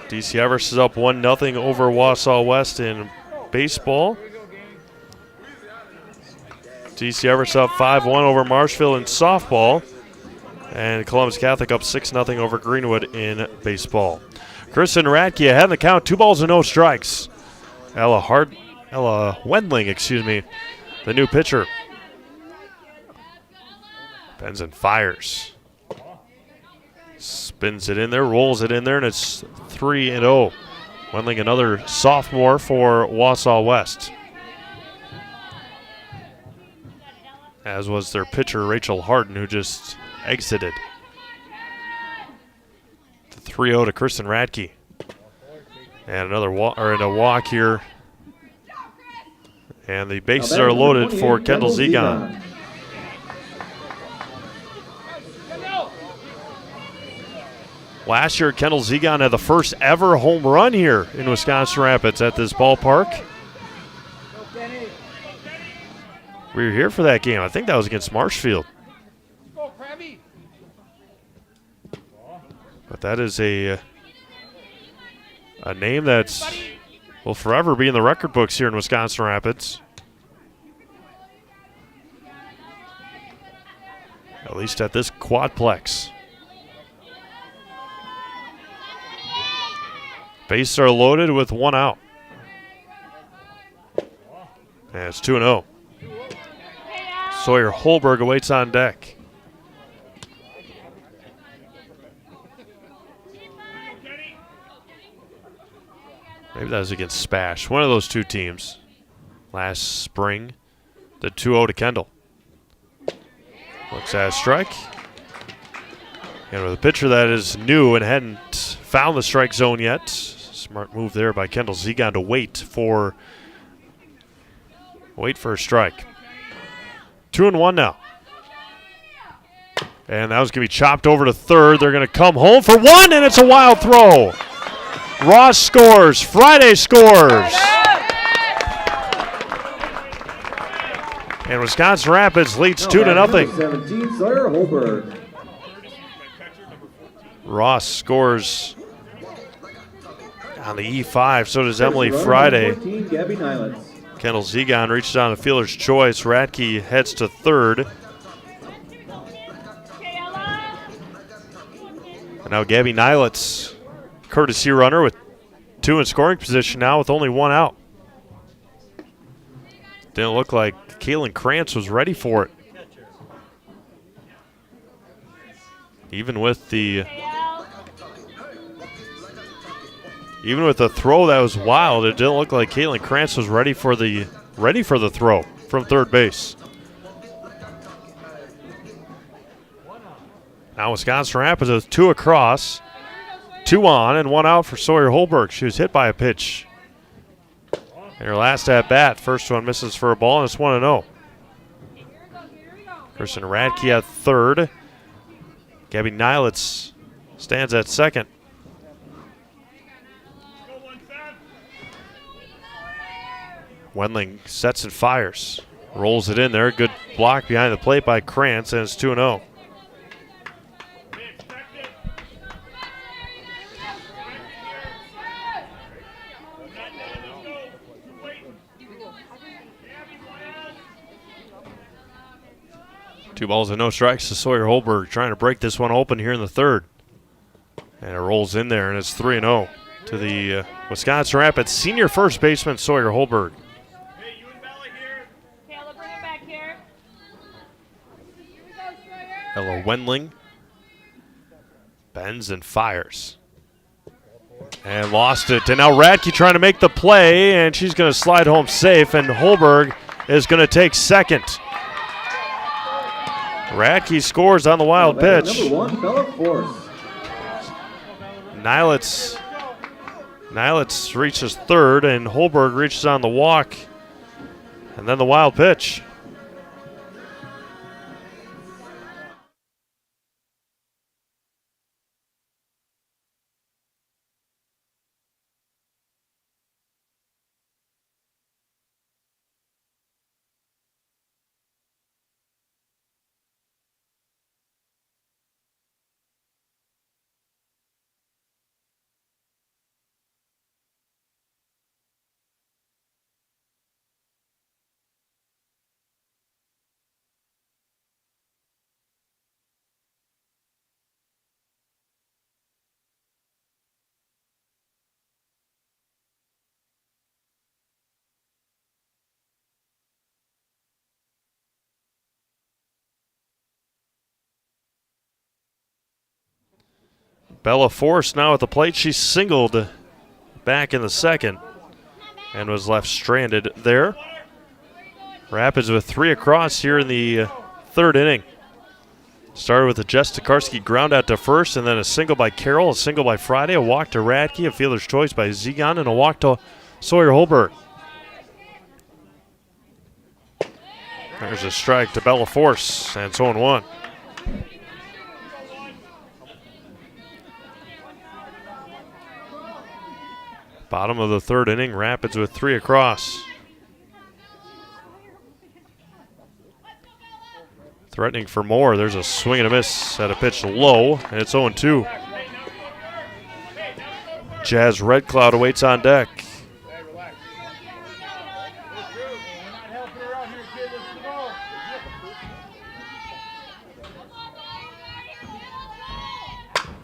DC Everest is up 1-0 over Wausau West in baseball. DC Everest up 5-1 over Marshfield in softball. And Columbus Catholic up 6-0 over Greenwood in baseball. Kristen Radke ahead in the count, 2 balls and no strikes. Ella Wendling, the new pitcher. Bends and fires. Spins it in there, rolls it in there, and it's 3-0. Wendling, another sophomore for Wausau West. As was their pitcher, Rachel Harden, who just exited. 3-0 to Kristen Radke. And another walk here. And the bases are loaded for Kendall Zegon. Last year, Kendall Zegon had the first ever home run here in Wisconsin Rapids at this ballpark. We were here for that game. I think that was against Marshfield. But that is a name that will forever be in the record books here in Wisconsin Rapids. At least at this quadplex. Bases are loaded with 1 out. And it's 2-0. Sawyer Holberg awaits on deck. Maybe that was against Spash. One of those two teams last spring. The 2-0 to Kendall. Looks at a strike. And with a pitcher that is new and hadn't found the strike zone yet. Smart move there by Kendall Zegon to wait for a strike. 2-1 now. And that was going to be chopped over to third. They're going to come home for 1, and it's a wild throw. Ross scores. Friday scores. And Wisconsin Rapids leads 2-0. 17, Sawyer Holberg. Ross scores on the E5. So does Emily Friday. 14, Gabby Nylitz. Kendall Zegon reaches on a fielder's choice. Radke heads to third. And now Gabby Nylitz, courtesy runner with 2 in scoring position now with only 1 out. Didn't look like Kaylin Krantz was ready for it. Even with the throw that was wild, it didn't look like Kaylin Krantz was ready for the throw from third base. Now Wisconsin Rapids with 2 across, 2 on, and 1 out for Sawyer Holberg. She was hit by a pitch in her last at bat. First one misses for a ball, and it's 1-0. Kristen Radke at third. Gabby Nylitz stands at second. Wendling sets and fires. Rolls it in there. Good block behind the plate by Krantz, and it's 2-0. Two balls and no strikes to Sawyer Holberg, trying to break this one open here in the third. And it rolls in there, and it's 3-0 to the Wisconsin Rapids senior first baseman Sawyer Holberg. Ella Wendling bends and fires. And lost it. And now Radke trying to make the play, and she's going to slide home safe, and Holberg is going to take second. Radke scores on the wild pitch. Number 1, Bella Force. Nylitz reaches third, and Holberg reaches on the walk. And then the wild pitch. Bella Force now at the plate. She singled back in the second and was left stranded there. Rapids with 3 across here in the third inning. Started with a Jess Tokarski ground out to first, and then a single by Carroll, a single by Friday, a walk to Radke, a fielder's choice by Zegon, and a walk to Sawyer Holberg. There's a strike to Bella Force, and it's 0-1. Bottom of the third inning, Rapids with 3 across. Threatening for more. There's a swing and a miss at a pitch low, and it's 0-2. Jazz Red Cloud awaits on deck.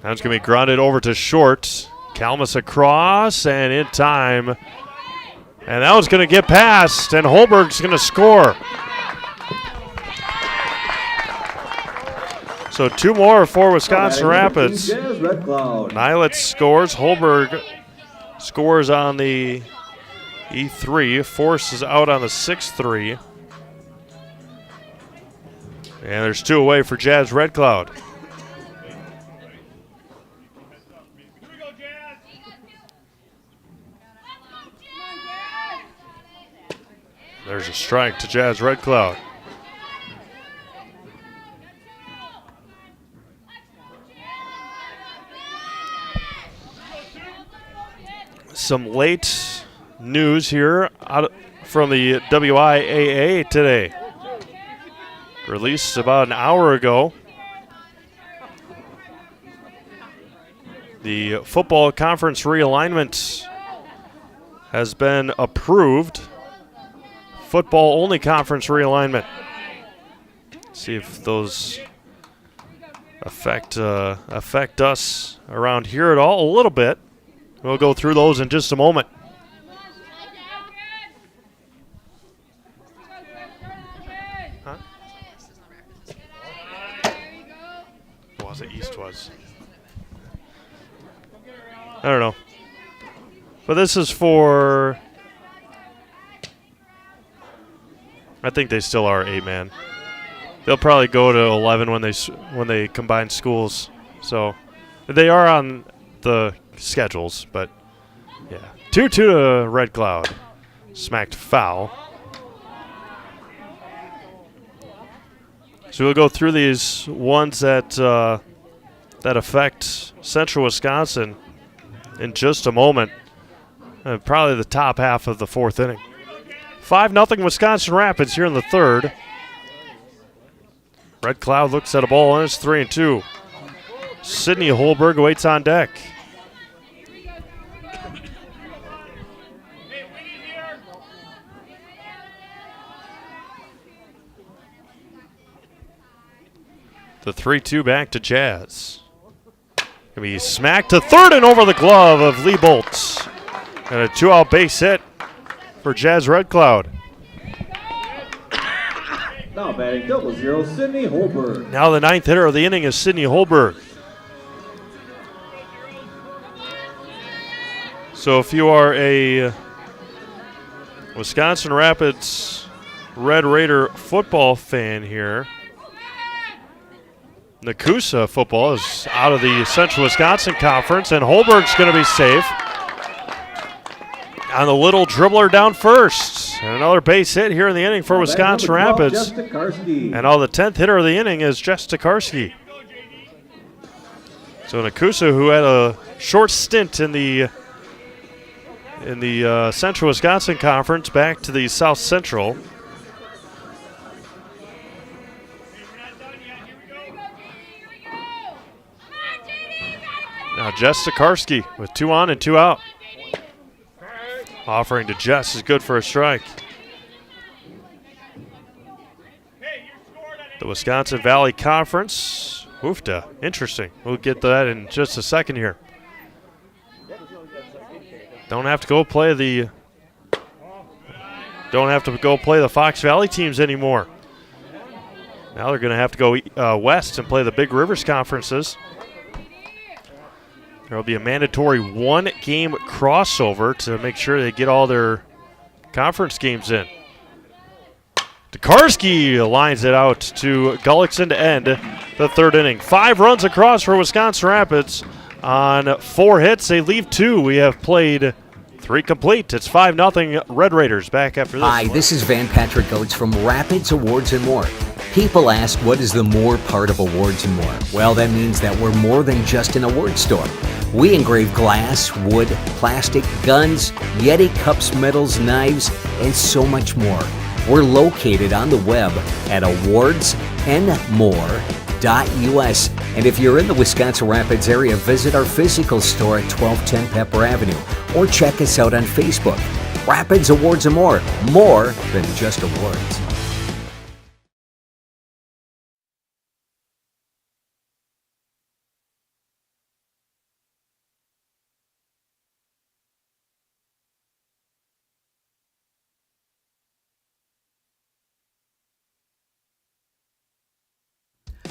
Now it's going to be grounded over to short. Kalmus across and in time. And that one's going to get past, and Holberg's going to score. So 2 more for Wisconsin Rapids. Nylett scores. Holberg scores on the E3. Force is out on the 6-3. And there's 2 away for Jazz Red Cloud. There's a strike to Jazz Red Cloud. Some late news here from the WIAA today. Released about an hour ago. The football conference realignment has been approved. Football only conference realignment. See if those affect us around here at all. A little bit. We'll go through those in just a moment. Huh? What was it? East was. I don't know. But this is for... I think they still are 8-man. They'll probably go to 11 when they combine schools. So they are on the schedules, but yeah. 2-2 to Red Cloud. Smacked foul. So we'll go through these ones that affect Central Wisconsin in just a moment. Probably the top half of the fourth inning. 5-0 Wisconsin Rapids here in the third. Red Cloud looks at a ball and it's 3-2. Sydney Holberg waits on deck. The 3-2 back to Jazz. Gonna be smacked to third and over the glove of Lee Bolts. And a 2-out base hit for Jazz Red Cloud. Now batting .00, Sydney Holberg. Now the 9th hitter of the inning is Sydney Holberg. So if you are a Wisconsin Rapids Red Raider football fan here, Nakusa football is out of the Central Wisconsin Conference, and Holberg's going to be safe on the little dribbler down first. And another base hit here in the inning for Wisconsin Rapids. And now the 10th hitter of the inning is Jess Tokarski. So Nakusa, who had a short stint in the Central Wisconsin Conference, back to the South Central. Now Jess Tokarski with 2 on and 2 out. Offering to Jess is good for a strike. The Wisconsin Valley Conference. Oofda, interesting. We'll get to that in just a second here. Don't have to go play the Fox Valley teams anymore. Now they're going to have to go west and play the Big Rivers conferences. There will be a mandatory 1-game crossover to make sure they get all their conference games in. Tokarski lines it out to Gullickson to end the third inning. 5 runs across for Wisconsin Rapids on 4 hits. They leave 2. We have played 3 complete. It's 5-0 Red Raiders. Back after this. Hi, this is Van Patrick Oates from Rapids Awards and More. People ask, what is the more part of Awards and More? Well, that means that we're more than just an award store. We engrave glass, wood, plastic, guns, Yeti cups, medals, knives, and so much more. We're located on the web at awardsandmore.us. And if you're in the Wisconsin Rapids area, visit our physical store at 1210 Pepper Avenue or check us out on Facebook. Rapids Awards and More than just awards.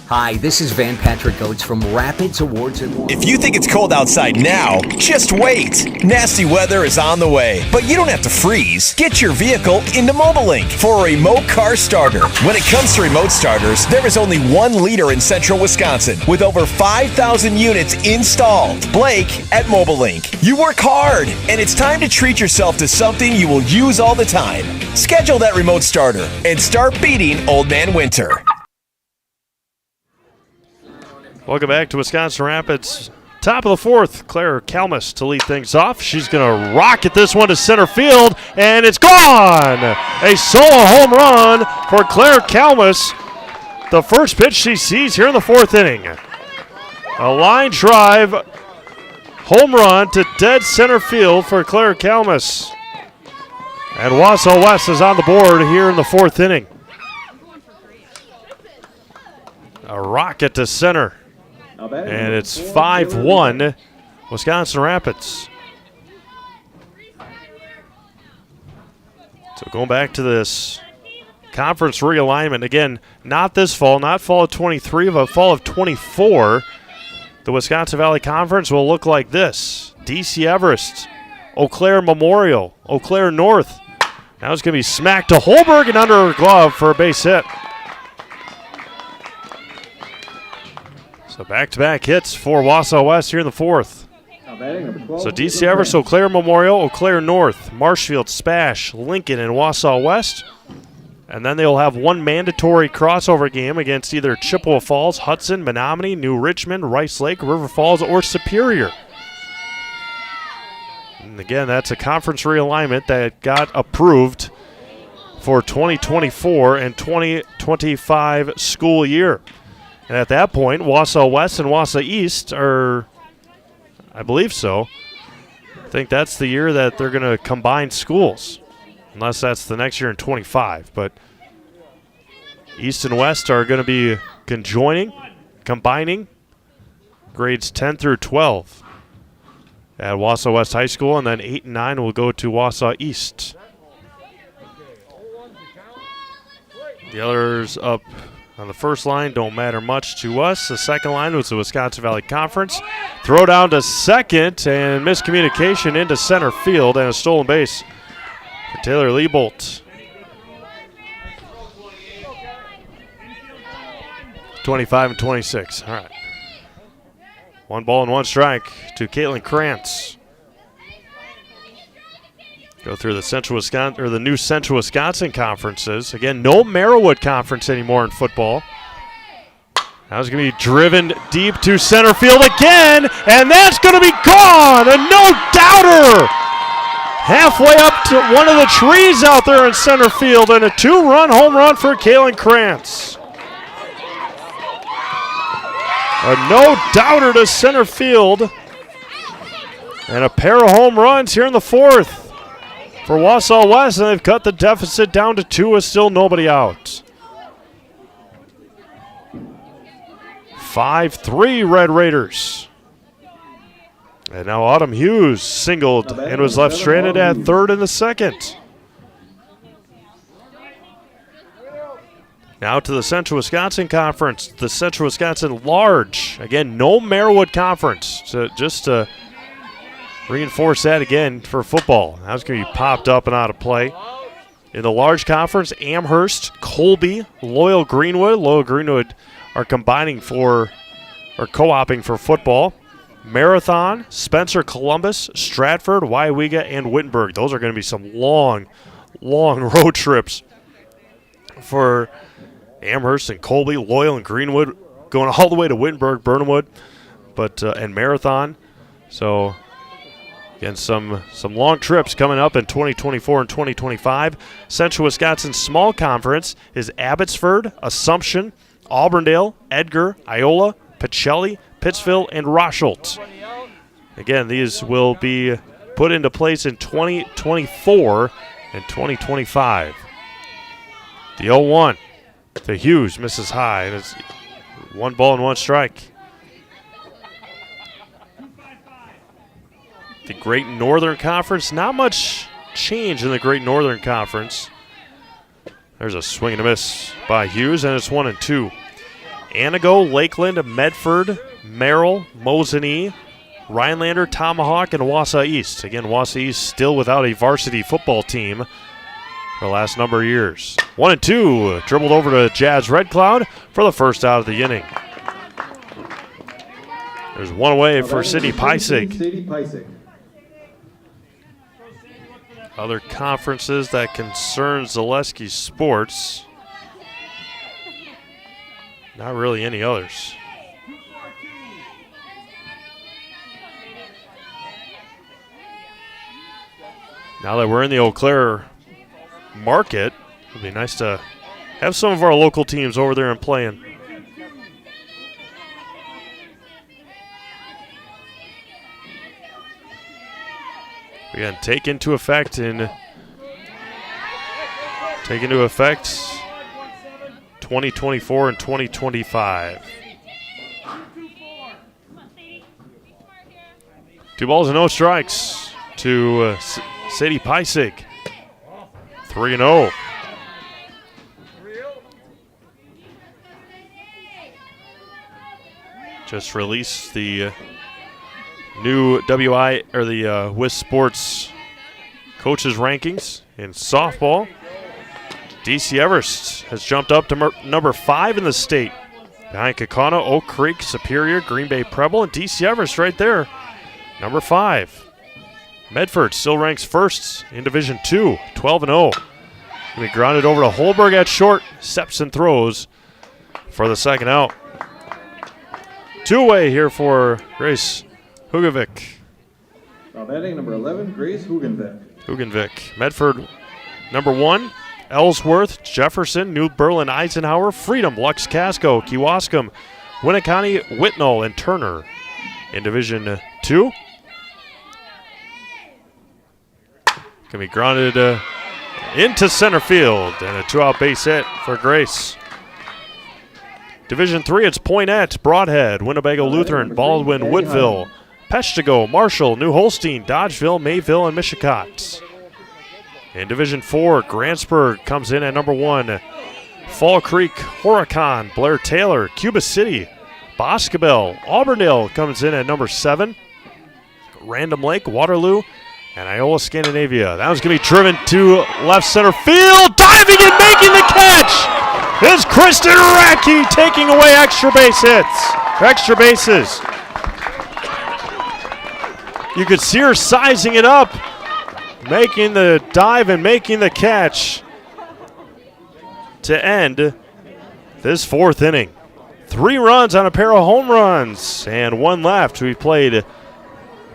Hi, this is Van Patrick Oates from Rapids Awards and More. If you think it's cold outside now, just wait. Nasty weather is on the way, but you don't have to freeze. Get your vehicle into MobileLink for a remote car starter. When it comes to remote starters, there is only one leader in central Wisconsin with over 5,000 units installed. Blake at MobileLink. You work hard, and it's time to treat yourself to something you will use all the time. Schedule that remote starter and start beating Old Man Winter. Welcome back to Wisconsin Rapids. Top of the 4th, Claire Kalmus to lead things off. She's going to rocket this one to center field, and it's gone! A solo home run for Claire Kalmus. The first pitch she sees here in the 4th inning. A line drive, home run to dead center field for Claire Kalmus. And Wausau West is on the board here in the 4th inning. A rocket to center. And it's 5-1 Wisconsin Rapids. So going back to this conference realignment, again, not this fall, not fall of 23, but fall of 24, the Wisconsin Valley Conference will look like this. DC Everest, Eau Claire Memorial, Eau Claire North. Now it's going to be smacked to Holberg and under her glove for a base hit. So back-to-back hits for Wausau West here in the 4th. So DC Everest, Eau Claire Memorial, Eau Claire North, Marshfield, Spash, Lincoln, and Wausau West. And then they'll have one mandatory crossover game against either Chippewa Falls, Hudson, Menominee, New Richmond, Rice Lake, River Falls, or Superior. And again, that's a conference realignment that got approved for 2024 and 2025 school year. And at that point, Wausau West and Wausau East are, I believe so. I think that's the year that they're going to combine schools, unless that's the next year in 25. But East and West are going to be combining grades 10 through 12 at Wausau West High School, and then 8 and 9 will go to Wausau East. The others up on the first line don't matter much to us. The second line was the Wisconsin Valley Conference. Throw down to second and miscommunication into center field and a stolen base for Taylor Liebolt. 25 and 26. All right. 1 ball and 1 strike to Caitlin Krantz. Go through the Central Wisconsin, or the new Central Wisconsin conferences. Again, no Merriwood Conference anymore in football. Now it's going to be driven deep to center field again, and that's going to be gone. A no-doubter. Halfway up to one of the trees out there in center field, and a 2-run home run for Caitlin Krantz. A no-doubter to center field, and a pair of home runs here in the 4th. For Wausau West, and they've cut the deficit down to 2 with still nobody out. 5-3 Red Raiders. And now Autumn Hughes singled and was left stranded at third in the second. Now to the Central Wisconsin Conference, the Central Wisconsin Large. Again, no Merriwood Conference. So just to reinforce that again for football. That's going to be popped up and out of play. In the large conference, Amherst, Colby, Loyal Greenwood. Loyal Greenwood are combining for, or co-oping for football. Marathon, Spencer, Columbus, Stratford, Waiwega, and Wittenberg. Those are going to be some long road trips for Amherst and Colby, Loyal and Greenwood, going all the way to Wittenberg, Burnhamwood, and Marathon. So again, some long trips coming up in 2024 and 2025. Central Wisconsin Small Conference is Abbotsford, Assumption, Auburndale, Edgar, Iola, Pacelli, Pittsville, and Rosholt. Again, these will be put into place in 2024 and 2025. The 0-1 to Hughes, misses high, and it's 1 ball and 1 strike. The Great Northern Conference, not much change in the Great Northern Conference. There's a swing and a miss by Hughes, and it's 1-2. Anago, Lakeland, Medford, Merrill, Mosinee, Rhinelander, Tomahawk, and Wausau East. Again, Wausau East still without a varsity football team for the last number of years. 1-2, dribbled over to Jazz Red Cloud for the first out of the inning. There's one away for Sidney Peisig. Other conferences that concern Zaleski sports. Not really any others. Now that we're in the Eau Claire market, it'd be nice to have some of our local teams over there and playing. Again, take into effect 2024 and 2025. 2 balls and no strikes to Sadie Peisig. 3-0. Just released the new WI or the WIS Sports coaches rankings in softball. DC Everest has jumped up to number 5 in the state. Behind Kaukauna, Oak Creek, Superior, Green Bay Preble, and DC Everest right there, number 5. Medford still ranks first in Division 2, 12-0. Going to be grounded over to Holberg at short. Steps and throws for the second out. 2-away here for Grace Hugovic. Now batting number 11, Grace Hugenvik. Medford, number 1. Ellsworth, Jefferson, New Berlin, Eisenhower, Freedom, Lux Casco, Kewaskum, Winnicott, Whitnall, and Turner in Division 2. Can be grounded into center field, and a 2-out base hit for Grace. Division 3, it's Poinette, Broadhead, Winnebago Lutheran, Baldwin, Woodville, Peshtigo, Marshall, New Holstein, Dodgeville, Mayville, and Michicot. In Division 4, Grantsburg comes in at number 1. Fall Creek, Horicon, Blair Taylor, Cuba City, Boscobel, Auburndale comes in at number 7. Random Lake, Waterloo, and Iola Scandinavia. That was going to be driven to left center field. Diving and making the catch is Kristen Racky, taking away extra bases. You could see her sizing it up, making the dive and making the catch to end this 4th inning. 3 runs on a pair of home runs and 1 left. We played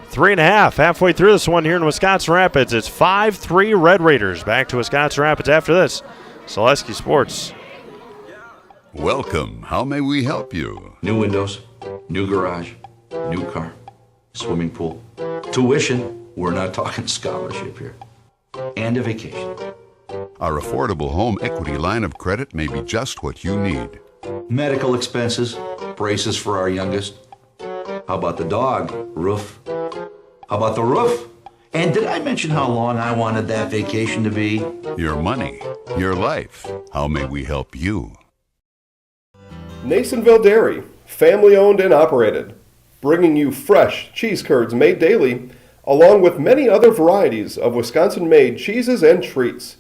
3.5 halfway through this one here in Wisconsin Rapids. It's 5-3 Red Raiders. Back to Wisconsin Rapids after this. Zaleski Sports. Welcome. How may we help you? New windows, new garage, new car, swimming pool, tuition. We're not talking scholarship here. And a vacation. Our affordable home equity line of credit may be just what you need. Medical expenses, braces for our youngest. How about the dog? Roof. How about the roof? And did I mention how long I wanted that vacation to be? Your money, your life. How may we help you? Nasonville Dairy, family owned and operated. bringing you fresh cheese curds made daily, along with many other varieties of Wisconsin-made cheeses and treats.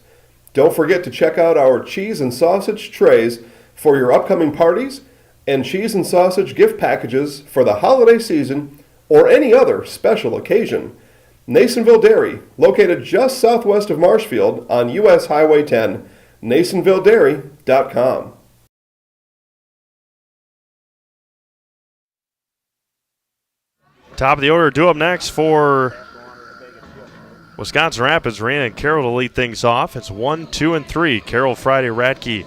Don't forget to check out our cheese and sausage trays for your upcoming parties and cheese and sausage gift packages for the holiday season or any other special occasion. Nasonville Dairy, located just southwest of Marshfield on US Highway 10, NasonvilleDairy.com. Top of the order, due up next for Wisconsin Rapids. Rhiannon and Carroll to lead things off. It's 1, 2, and 3. Carroll, Friday, Radke.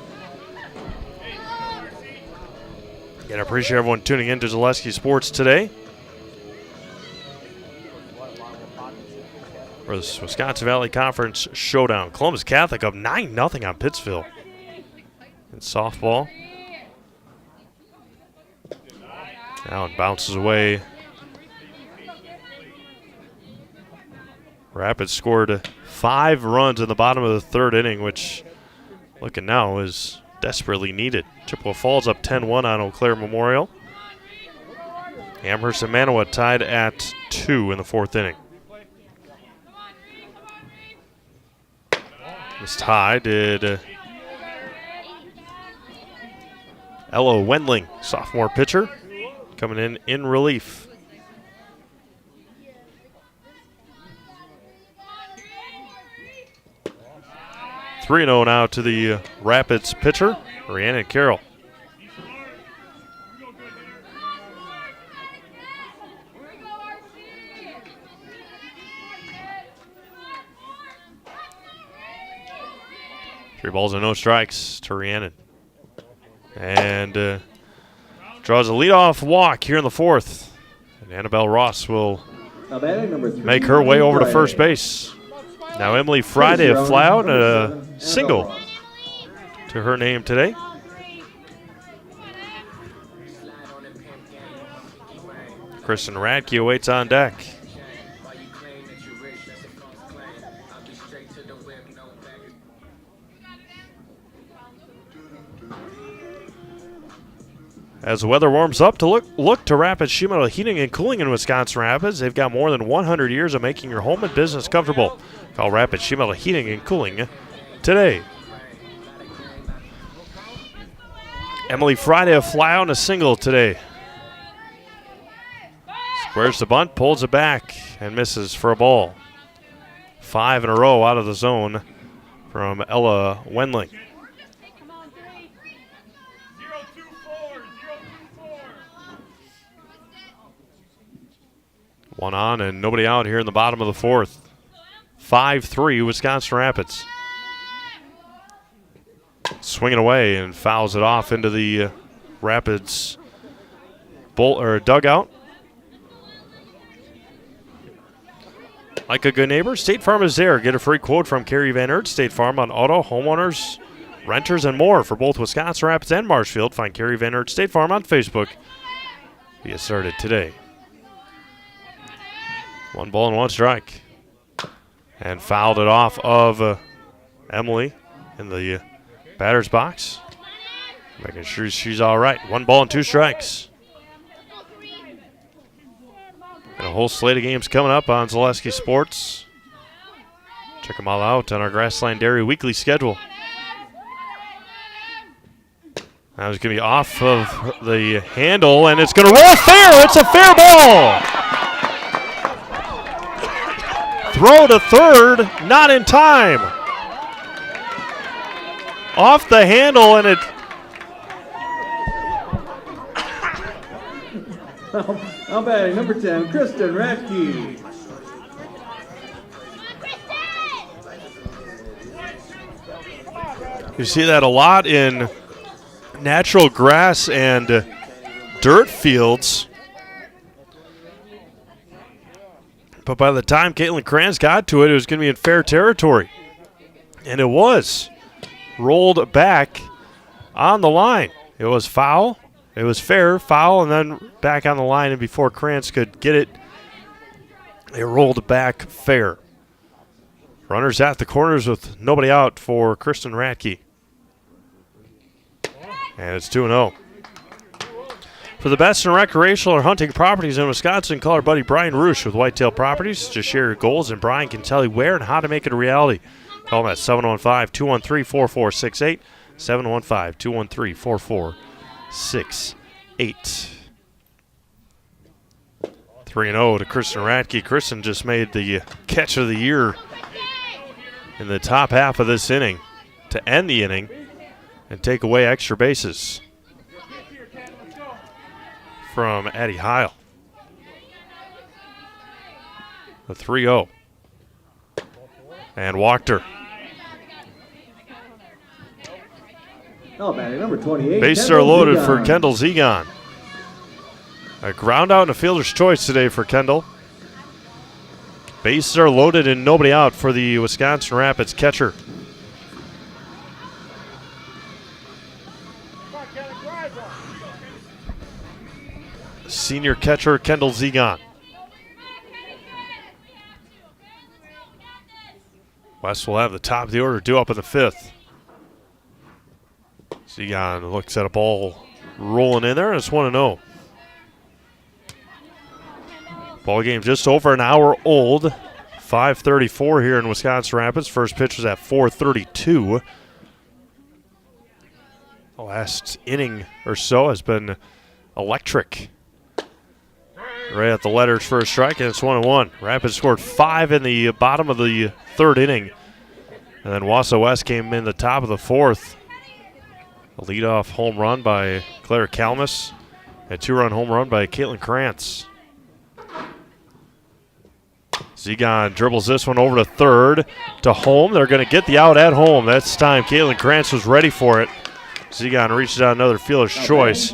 And I appreciate everyone tuning in to Zaleski Sports today for this Wisconsin Valley Conference showdown. Columbus Catholic up 9-0 on Pittsville in softball. Now it bounces away. Rapids scored 5 runs in the bottom of the third inning, which, looking now, is desperately needed. Chippewa Falls up 10-1 on Eau Claire Memorial. Amherst and Manawa tied at 2 in the fourth inning. This tie did Ella Wendling, sophomore pitcher, coming in relief. 3-0 now to the Rapids pitcher, Rhiannon Carroll. Three balls and no strikes to Rhiannon. And draws a leadoff walk here in the fourth. And Annabelle Ross will make her way over to first base. Now Emily Friday of Flout, a single to her name today. Kristen Radke awaits on deck. As the weather warms up, to look to Rapids Sheet Metal Heating and Cooling in Wisconsin Rapids. They've got more than 100 years of making your home and business comfortable. Call Rapids Sheet Metal Heating and Cooling today. Emily Friday a fly out and a single today. Squares the bunt, pulls it back, and misses for a ball. 5 in a row out of the zone from Ella Wendling. One on and nobody out here in the bottom of the fourth. 5-3 Wisconsin Rapids. Swinging away and fouls it off into the Rapids dugout. Like a good neighbor, State Farm is there. Get a free quote from Carrie Van Ert, State Farm on auto, homeowners, renters, and more for both Wisconsin Rapids and Marshfield. Find Carrie Van Ert State Farm on Facebook. Get started today. 1 ball and 1 strike. And fouled it off of Emily in the batter's box. Making sure she's all right. 1 ball and 2 strikes. And a whole slate of games coming up on Zaleski Sports. Check them all out on our Grassland Dairy weekly schedule. Now it's going to be off of the handle, and it's going to roll fair. It's a fair ball. Throw to third, not in time. Off the handle, and it. Now batting number 10, Kristen Radke. You see that a lot in natural grass and dirt fields. But by the time Caitlin Kranz got to it, it was going to be in fair territory. And it was. Rolled back on the line. It was foul. It was fair, foul, and then back on the line. And before Kranz could get it, it rolled back fair. Runners at the corners with nobody out for Kristen Radke. And it's 2-0. For the best in recreational or hunting properties in Wisconsin, call our buddy Brian Roosh with Whitetail Properties. Just share your goals, and Brian can tell you where and how to make it a reality. Call him at 715-213-4468, 715-213-4468. 3-0 to Kristen Radke. Kristen just made the catch of the year in the top half of this inning to end the inning and take away extra bases from Addie Heil. The 3-0. And walked her. Now batting number 28. Bases are loaded for Kendall Zegon. A ground out and a fielder's choice today for Kendall. Bases are loaded and nobody out for the Wisconsin Rapids catcher. Senior catcher Kendall Zegon. West will have the top of the order due up in the 5th. Zegon looks at a ball rolling in there, and it's 1-0. Ball game just over an hour old. 5:34 here in Wisconsin Rapids. First pitch was at 4:32. The last inning or so has been electric. Right at the letters for a strike, and it's 1-1. Rapids scored 5 in the bottom of the 3rd inning. And then Wausau West came in the top of the 4th. A leadoff home run by Claire Kalmus. A 2-run home run by Caitlin Krantz. Zegon dribbles this one over to 3rd to home. They're going to get the out at home. That's time Caitlin Krantz was ready for it. Zegon reaches out another fielder's choice.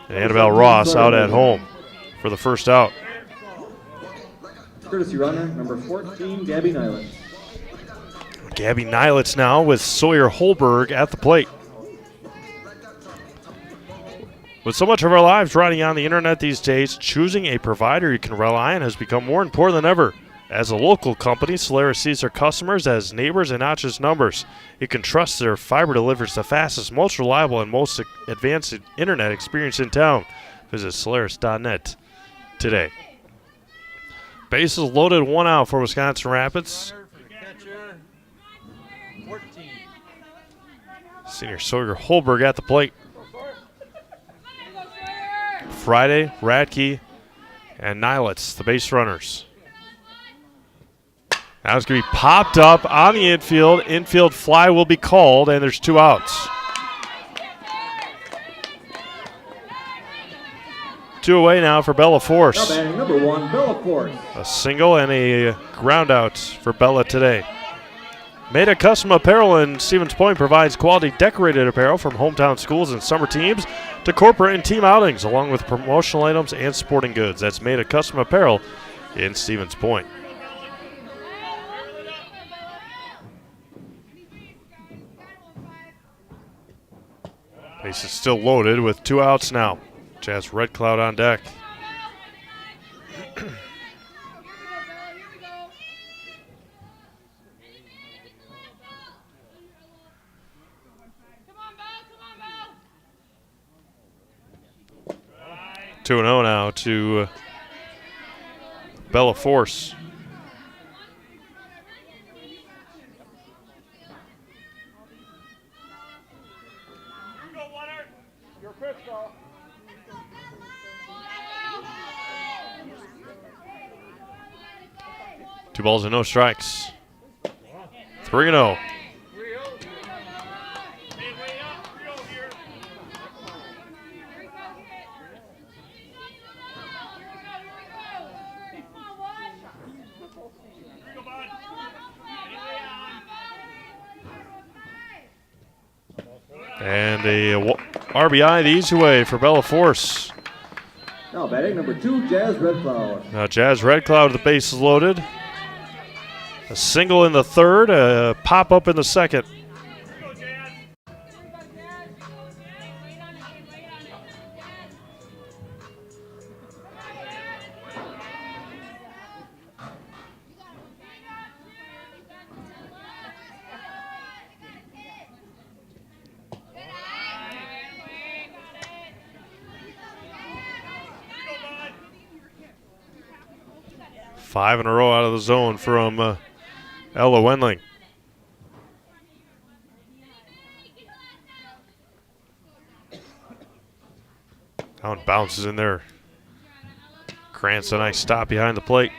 And Annabelle Ross out at home for the first out. Courtesy runner, number 14, Gabby Nylitz. Gabby Nylitz now with Sawyer Holberg at the plate. With so much of our lives riding on the internet these days, choosing a provider you can rely on has become more important than ever. As a local company, Solaris sees their customers as neighbors and not just numbers. You can trust their fiber delivers the fastest, most reliable, and most advanced internet experience in town. Visit Solaris.net today. Bases loaded, 1 out for Wisconsin Rapids. Senior Sawyer Holberg at the plate. Friday, Radke, and Nylitz, the base runners. Now it's going to be popped up on the infield. Infield fly will be called, and there's 2 outs. 2 away now for Bella Force. Now batting number 1, Bella Force. A single and a ground out for Bella today. Maida Custom Apparel in Stevens Point provides quality decorated apparel from hometown schools and summer teams to corporate and team outings, along with promotional items and sporting goods. That's Maida Custom Apparel in Stevens Point. Base is still loaded with 2 outs now. Jazz Red Cloud on deck. Two and 0 now to Bella Force. Two balls and no strikes. 3-0. And a RBI the easy way for Bella Force. Now batting number 2, Jazz Red Cloud. Now Jazz Red Cloud, the bases loaded. A single in the 3rd, a pop-up in the 2nd. 5 in a row out of the zone from Ella Wendling. Down bounces in there. Krantz a nice stop behind the plate.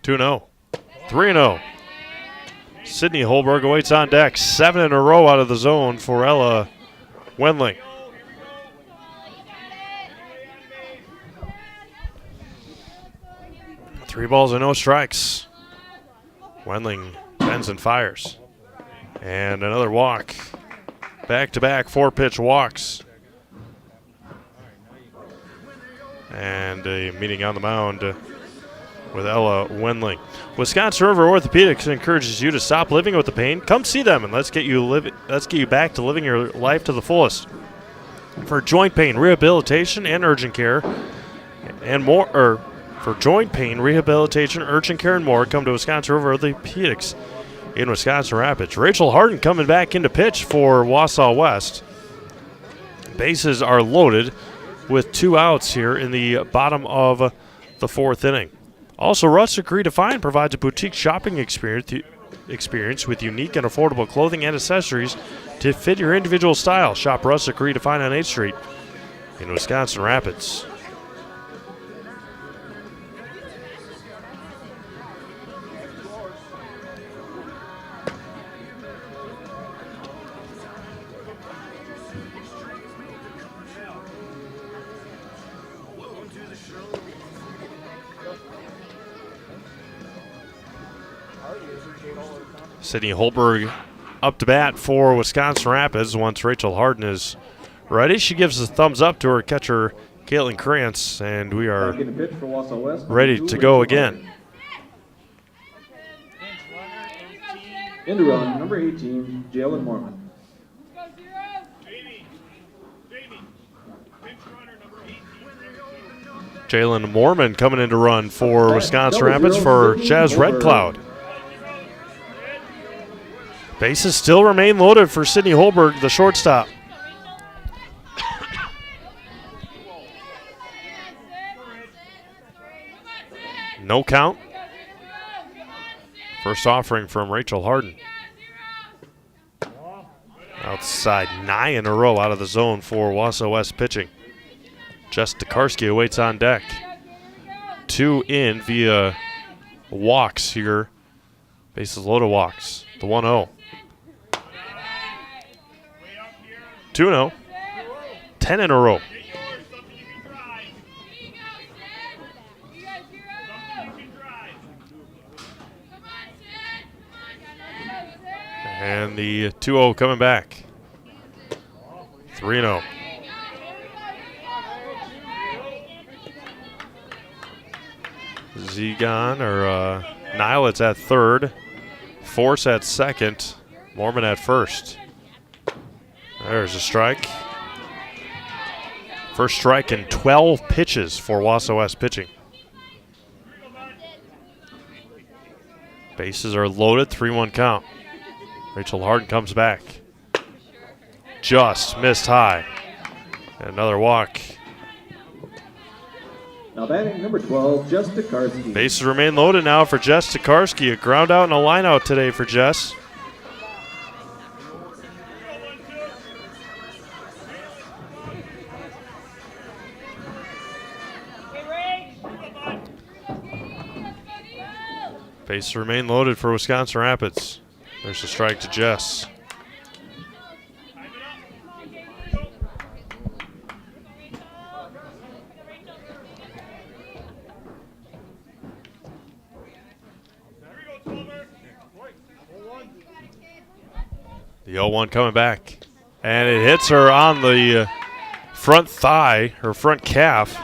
Two 2-0. 3-0. Sydney Holberg awaits on deck. 7 in a row out of the zone for Ella Wendling. Three balls and no strikes. Wendling bends and fires. And another walk. Back-to-back 4-pitch walks. And a meeting on the mound with Ella Wendling. Wisconsin River Orthopedics encourages you to stop living with the pain. Come see them and let's get you back to living your life to the fullest. For joint pain, rehabilitation, and urgent care, and more, for joint pain, rehabilitation, urgent care, and more, come to Wisconsin River Orthopedics in Wisconsin Rapids. Rachel Harden coming back into pitch for Wausau West. Bases are loaded with 2 outs here in the bottom of the 4th inning. Also, Rustic Redefined provides a boutique shopping experience with unique and affordable clothing and accessories to fit your individual style. Shop Rustic Redefined on 8th Street in Wisconsin Rapids. Sydney Holberg up to bat for Wisconsin Rapids. Once Rachel Harden is ready, she gives a thumbs up to her catcher, Caitlin Krantz, and we are ready to go again. In to run, number 18, Jalen Mormon. Jalen Mormon coming in to run for Wisconsin Rapids for Jazz Red Cloud. Bases still remain loaded for Sydney Holberg, the shortstop. No count. First offering from Rachel Harden. Outside, 9 in a row out of the zone for Wausau West pitching. Jess Tokarski awaits on deck. 2 in via walks here. Bases loaded walks. The 1-0. 2-0. 10 in a row. And the 2-0 coming back. 3-0. Zegon or Nilitz at third. Force at second. Mormon at first. There's a strike. First strike in 12 pitches for Wausau West pitching. Bases are loaded, 3-1 count. Rachel Harden comes back. Just missed high. And another walk. Now batting number 12, Jess Tokarski. Bases remain loaded now for Jess Tokarski. A ground out and a line out today for Jess. Bases remain loaded for Wisconsin Rapids. There's a strike to Jess. The 0-1 coming back. And it hits her on the front thigh, her front calf.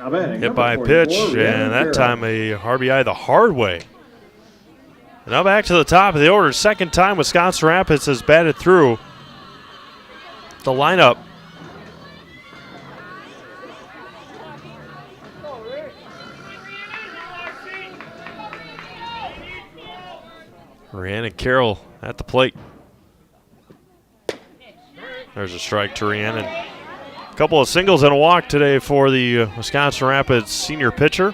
Hit by a pitch, and that time a RBI the hard way. Now back to the top of the order. Second time Wisconsin Rapids has batted through the lineup. Rhiannon Carroll at the plate. There's a strike to Rhiannon. A couple of singles and a walk today for the Wisconsin Rapids senior pitcher.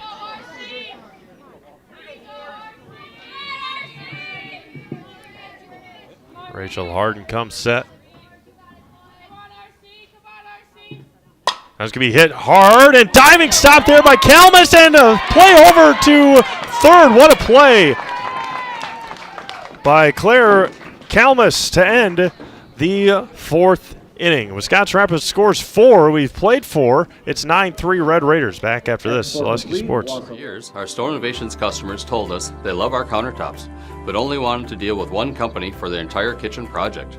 Rachel Harden comes set. That's going to be hit hard and diving stop there by Kalmus and a play over to third. What a play by Claire Kalmus to end the fourth inning. Wisconsin Rapids scores 4. We've played 4. It's 9-3 Red Raiders. Back after this. Zaleski Sports. For years, our Store Innovations customers told us they love our countertops, but only wanted to deal with one company for their entire kitchen project.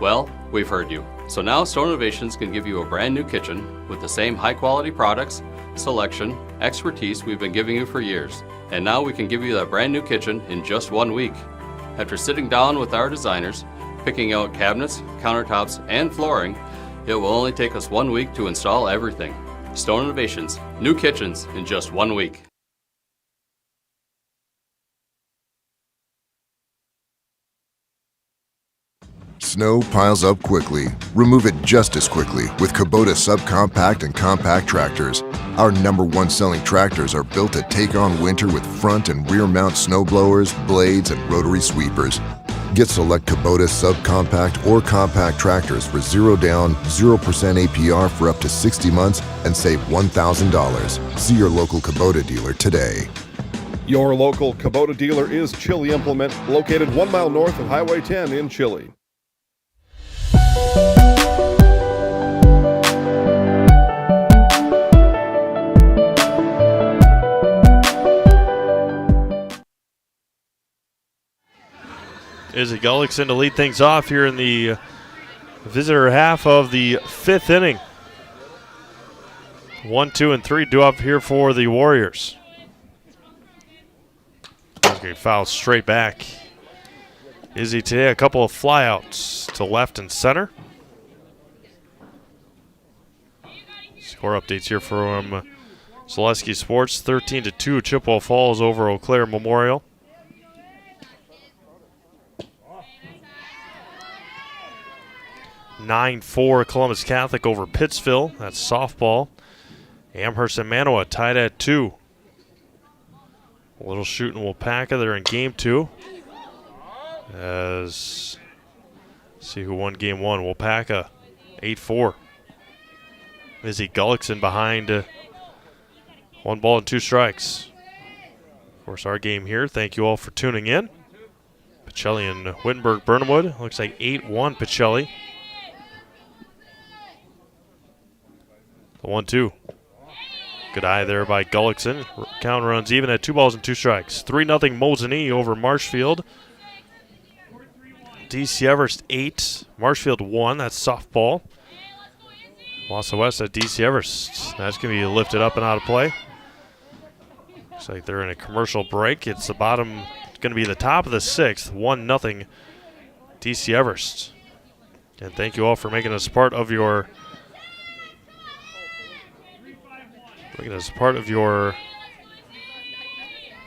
Well, we've heard you. So now Store Innovations can give you a brand new kitchen with the same high quality products, selection, expertise we've been giving you for years. And now we can give you that brand new kitchen in just 1 week. After sitting down with our designers, picking out cabinets, countertops, and flooring, it will only take us 1 week to install everything. Stone Innovations, new kitchens in just 1 week. Snow piles up quickly. Remove it just as quickly with Kubota subcompact and compact tractors. Our #1 selling tractors are built to take on winter with front and rear mount snow blowers, blades, and rotary sweepers. Get select Kubota subcompact or compact tractors for 0 down, 0% APR for up to 60 months and save $1,000. See your local Kubota dealer today. Your local Kubota dealer is Chili Implement, located 1 mile north of Highway 10 in Chili. Izzy Gullickson to lead things off here in the visitor half of the 5th inning. 1, 2, and 3 due up here for the Warriors. He's going to foul straight back. Izzy today a couple of flyouts to left and center. Score updates here from Zaleski Sports. 13-2 Chippewa Falls over Eau Claire Memorial. (9-4) Columbus Catholic over Pittsville. That's softball. Amherst and Manawa tied at 2. A little shooting Wapaka. They're in game 2. As see who won game 1. Wapaka 8-4. Izzy Gullickson behind 1 ball and 2 strikes. Of course, our game here. Thank you all for tuning in. Pacelli and Wittenberg Burnhamwood. Looks like 8-1 Pacelli. The 1-2. Good eye there by Gullickson. Count runs even at 2 balls and 2 strikes. 3-0 Mosinee over Marshfield. DC Everest 8. Marshfield 1. That's softball. Wausau West at DC Everest. That's going to be lifted up and out of play. Looks like they're in a commercial break. It's the bottom. It's going to be the top of the 6th. 1-0 DC Everest. And thank you all for making us part of your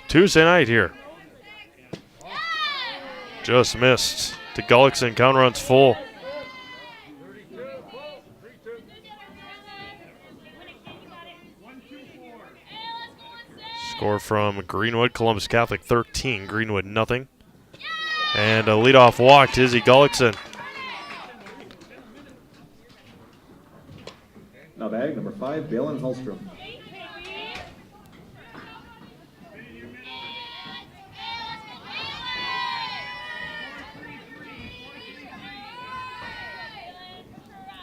Tuesday night here. Just missed to Gullickson. Count runs full. Score from Greenwood. Columbus Catholic 13. Greenwood nothing. And a leadoff walk to Izzy Gullickson. Now bag number 5, Balin Hallstrom.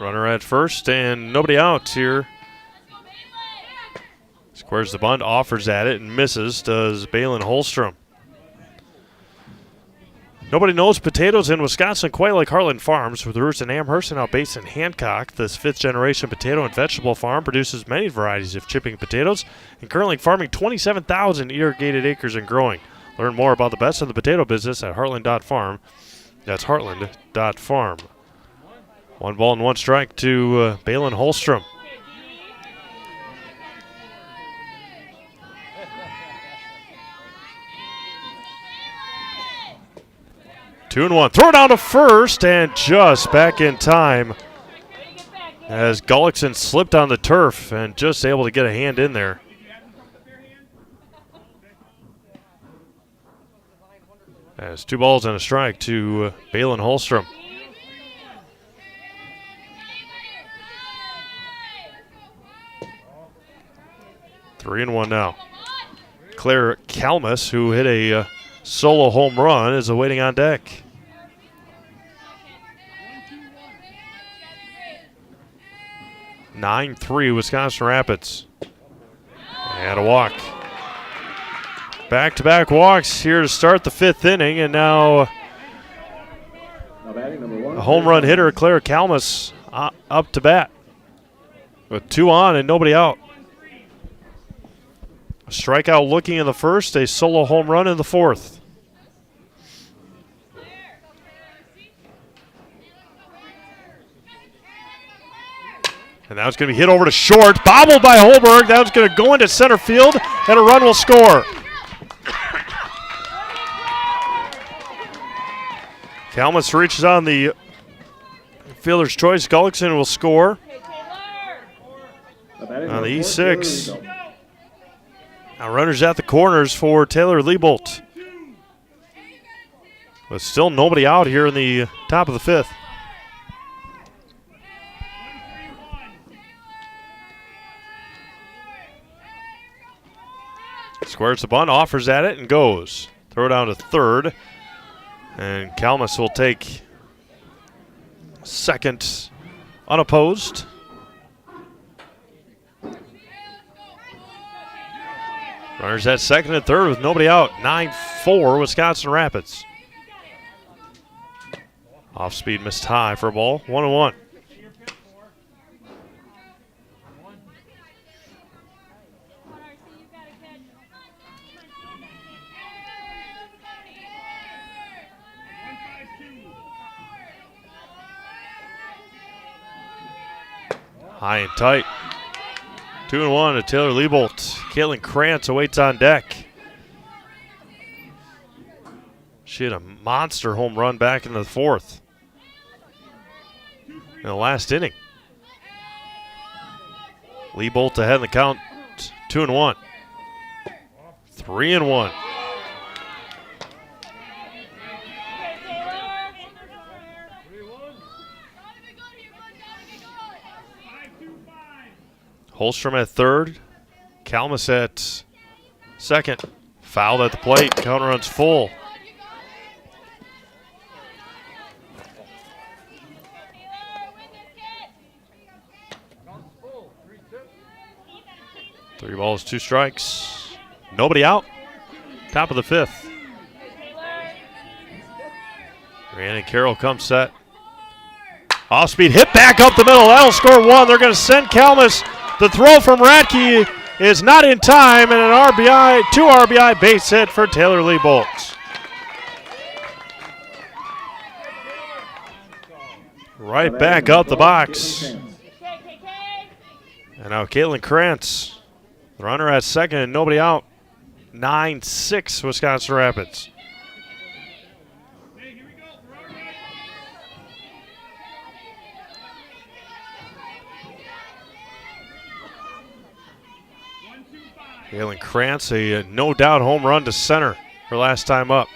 Runner at first and nobody out here. Squares the bunt, offers at it and misses, does Balin Holstrom. Nobody knows potatoes in Wisconsin quite like Heartland Farms. With roots in Amherst and now based in Hancock, this 5th generation potato and vegetable farm produces many varieties of chipping potatoes and currently farming 27,000 irrigated acres and growing. Learn more about the best in the potato business at heartland.farm. That's heartland.farm. 1 ball and 1 strike to Balin Holstrom. 2-1. Throw down to first and just back in time as Gullickson slipped on the turf and just able to get a hand in there. As 2 balls and a strike to Balin Holstrom. Three and one now. Claire Kalmus, who hit a solo home run, is awaiting on deck. (9-3) Wisconsin Rapids. And a walk. Back-to-back walks here to start the 5th inning, and now a home run hitter, Claire Kalmus, up to bat with 2 on and nobody out. A strikeout looking in the first, a solo home run in the 4th. And now it's going to be hit over to short, bobbled by Holberg. That was going to go into center field, and a run will score. Kalmus reaches on the fielder's choice. Gullickson will score on the E6. Now runners at the corners for Taylor Liebolt. But still nobody out here in the top of the 5th. Squares the bunt, offers at it, and goes. Throw down to third. And Kalmus will take second unopposed. Runners at second and third with nobody out. 9-4 Wisconsin Rapids. Off speed missed high for a ball. 1-1. High and tight. 2-1 to Taylor Liebolt. Caitlin Krantz awaits on deck. She had a monster home run back in the 4th. In the last inning. Liebolt ahead in the count. 2-1. 3-1. Holstrom at third. Kalmus at second. Fouled at the plate. Counter runs full. Three balls, 2 strikes. Nobody out. Top of the 5th. Rhiannon Carroll comes set. Off speed hit back up the middle. That'll score 1. They're going to send Kalmus. The throw from Radke is not in time, and an RBI, 2 RBI base hit for Taylor Liebolt. Right back up the box. And now Caitlin Krantz, the runner at second and nobody out. 9-6 Wisconsin Rapids. Caitlin Krantz, a no-doubt home run to center her last time up.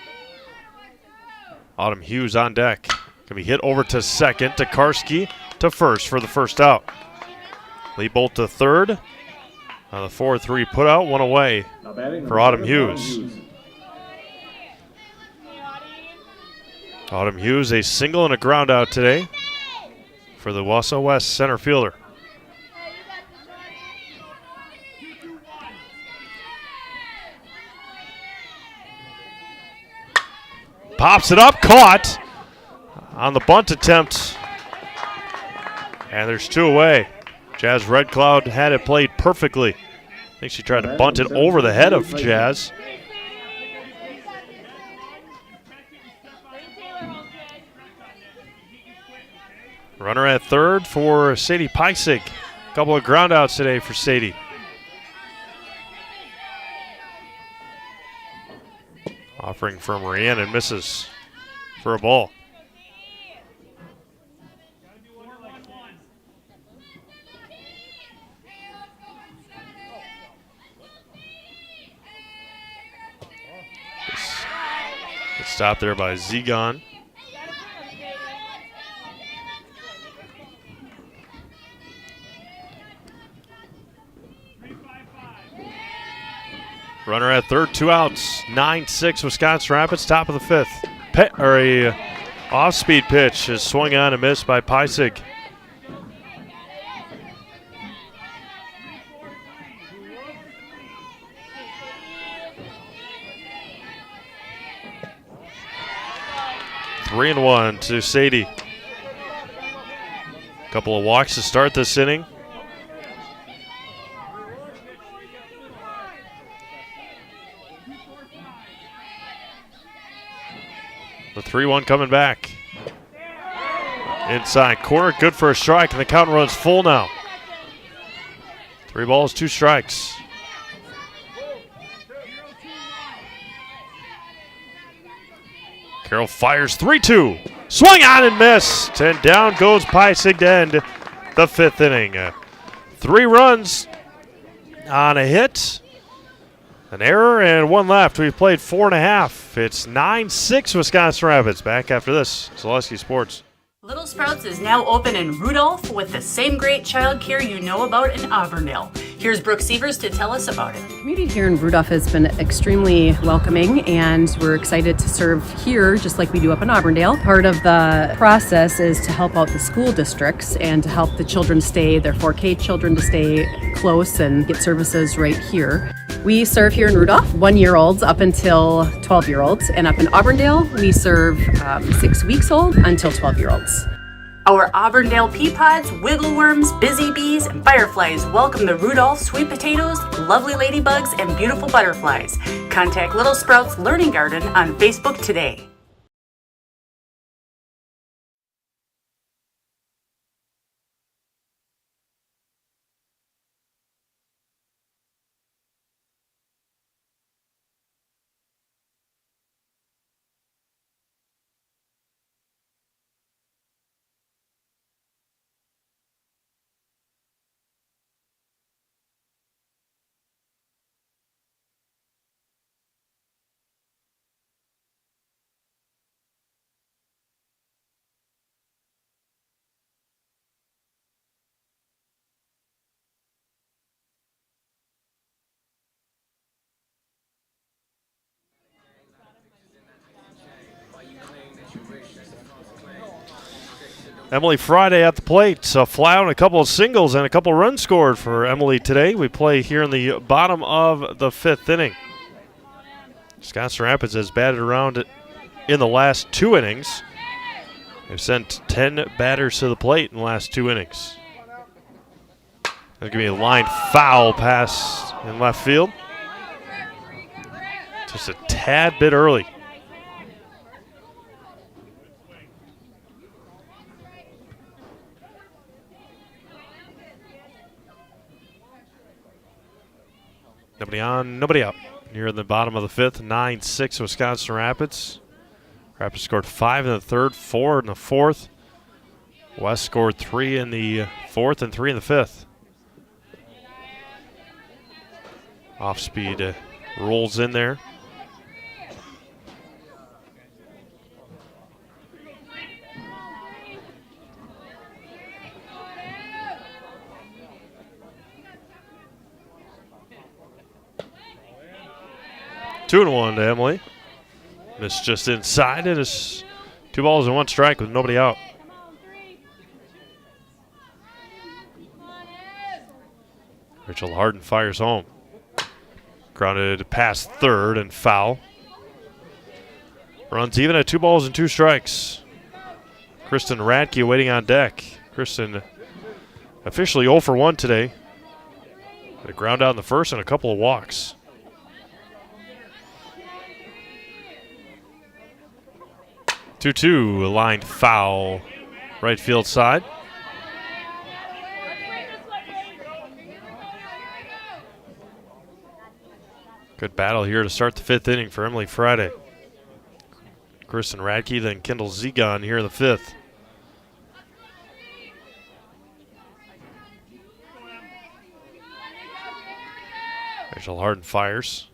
Autumn Hughes on deck. Going to be hit over to second, to Karski to first for the first out. Liebolt to third. On the 4-3 put out, 1 away for Autumn Hughes. Autumn Hughes, a single and a ground out today for the Wausau West center fielder. Pops it up, caught on the bunt attempt. And there's 2 away. Jazz Red Cloud had it played perfectly. I think she tried to bunt it over the head of Jazz. Runner at third for Sadie Peisig. A couple of ground outs today for Sadie. Offering from Rhiannon misses. for a ball. Good stop there by Zegon. Runner at third, 2 outs. 9-6 Wisconsin Rapids, top of the fifth. A off-speed pitch is swung on and missed by Peisig. Three and one to Sadie. Couple of walks to start this inning. The 3-1 coming back. Inside corner, good for a strike, and the count runs full now. 3 balls, 2 strikes. Carroll fires 3-2. Swung on and missed. And down goes Peisig to end the 5th inning. 3 runs on a hit. An error and 1 left. We've played 4.5. It's 9-6 Wisconsin Rapids. Back after this. Zaleski Sports. Little Sprouts is now open in Rudolph with the same great child care you know about in Auburndale. Here's Brooke Sievers to tell us about it. The community here in Rudolph has been extremely welcoming, and we're excited to serve here just like we do up in Auburndale. Part of the process is to help out the school districts and to help the children stay, their 4K children to stay close and get services right here. We serve here in Rudolph 1-year-olds up until 12-year-olds, and up in Auburndale we serve 6 weeks old until 12-year-olds. Our Auburndale pea pods, wiggle worms, busy bees, and fireflies welcome the Rudolph sweet potatoes, lovely ladybugs, and beautiful butterflies. Contact Little Sprouts Learning Garden on Facebook today. Emily Friday at the plate. A fly out, a couple of singles, and a couple of runs scored for Emily today. We play here in the bottom of the 5th inning. Wisconsin Rapids has batted around in the last 2 innings. They've sent 10 batters to the plate in the last 2 innings. That'll give me a line foul pass in left field. Just a tad bit early. Nobody on, nobody out. Near the bottom of the 5th, 9-6 Wisconsin Rapids. Rapids scored 5 in the 3rd, 4 in the 4th. West scored 3 in the 4th and 3 in the 5th. Off speed rolls in there. Two and 1 to Emily. Missed just inside. It is 2 balls and 1 strike with nobody out. Rachel Harden fires home. Grounded past 3rd and foul. Runs even at 2 balls and 2 strikes. Kristen Radke waiting on deck. Kristen officially 0 for 1 today. Had a ground out in the 1st and a couple of walks. 2-2, lined foul, right field side. Good battle here to start the 5th inning for Emily Friday. Kristen Radke, then Kendall Zegon here in the 5th. Rachel Harden fires.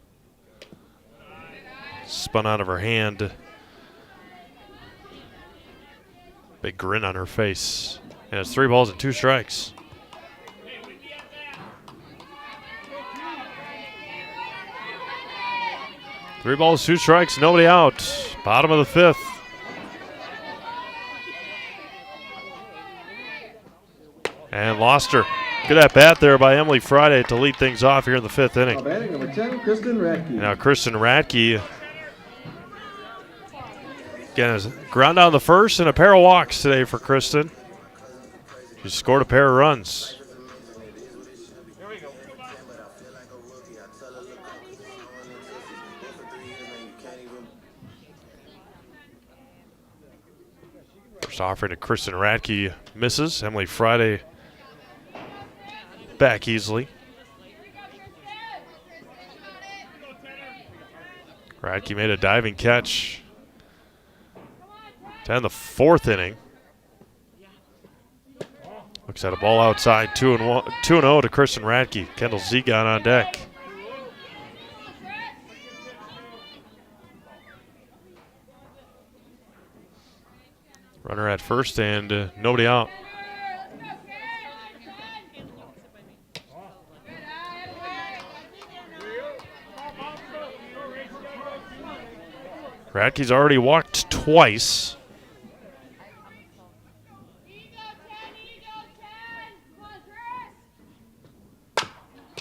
Spun out of her hand. Big grin on her face. And it's 3 balls and 2 strikes. Three balls, 2 strikes, nobody out. Bottom of the 5th. And lost her. Good at bat there by Emily Friday to lead things off here in the 5th inning. Batting number 10, Kristen Radke. Now Kristen Radke again has ground down the first and a pair of walks today for Kristen. She scored a pair of runs. First offering to Kristen Radke misses. Emily Friday back easily. Radke made a diving catch to end the 4th inning. Looks at a ball outside, 2-0 to Kristen Radke. Kendall Zegon on deck. Runner at first and nobody out. Radke's already walked twice.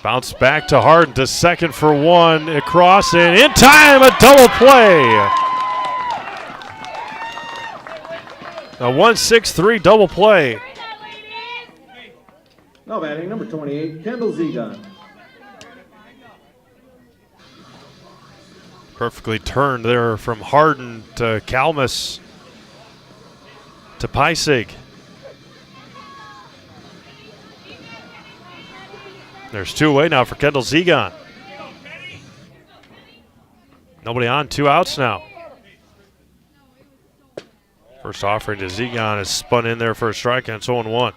Bounce back to Harden to second for 1. Across and in time, a double play. A 1-6-3 double play. Now batting number 28, Kendall Zegon. Perfectly turned there from Harden to Kalmus to Peisig. There's 2 away now for Kendall Zegon. Nobody on, 2 outs now. First offering to Zegon is spun in there for a strike, and it's 0-1.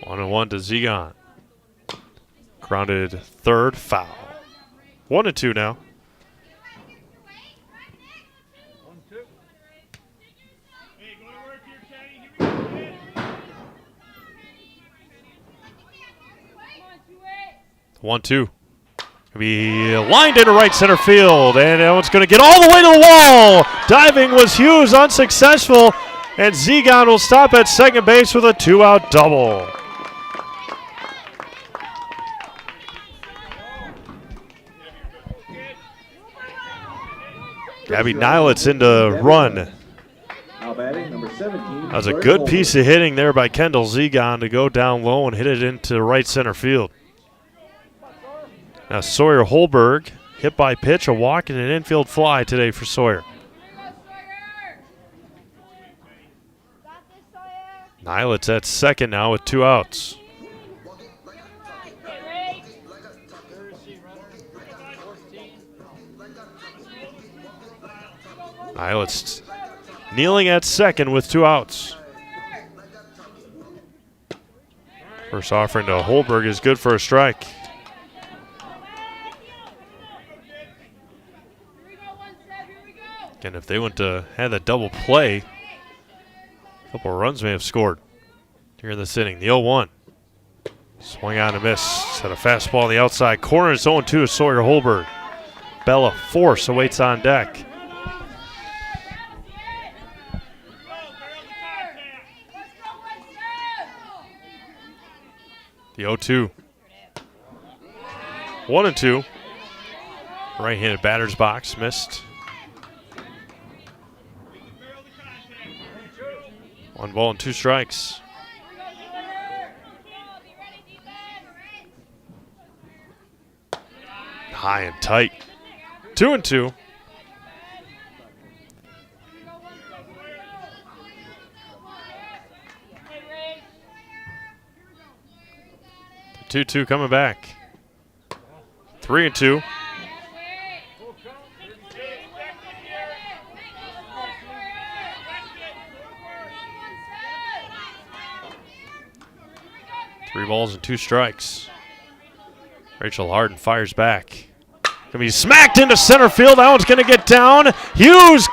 One and 1 to Zegon. Grounded third, foul. 1-2 now. One, two. Be lined into right center field, and that one's going to get all the way to the wall. Diving was Hughes, unsuccessful, and Zegon will stop at second base with a 2-out double. Gabby Nilitz into run. That was a good piece of hitting there by Kendall Zegon to go down low and hit it into right center field. Now Sawyer Holberg hit by pitch, a walk, and an infield fly today for Sawyer. Nilitz at second now with 2 outs. Nilitz kneeling at second with 2 outs. First offering to Holberg is good for a strike. Again, if they went to have that double play, a couple of runs may have scored here in this inning. The 0-1. Swing on a miss. Had a fastball on the outside corner. It's 0-2 to Sawyer Holberg. Bella Force awaits on deck. The 0-2. 1-2. Right-handed batter's box. Missed. 1 ball and 2 strikes. high and tight. 2-2. The 2-2 coming back. 3-2. Three balls and 2 strikes. Rachel Harden fires back. Gonna be smacked into center field. That one's gonna get down. Hughes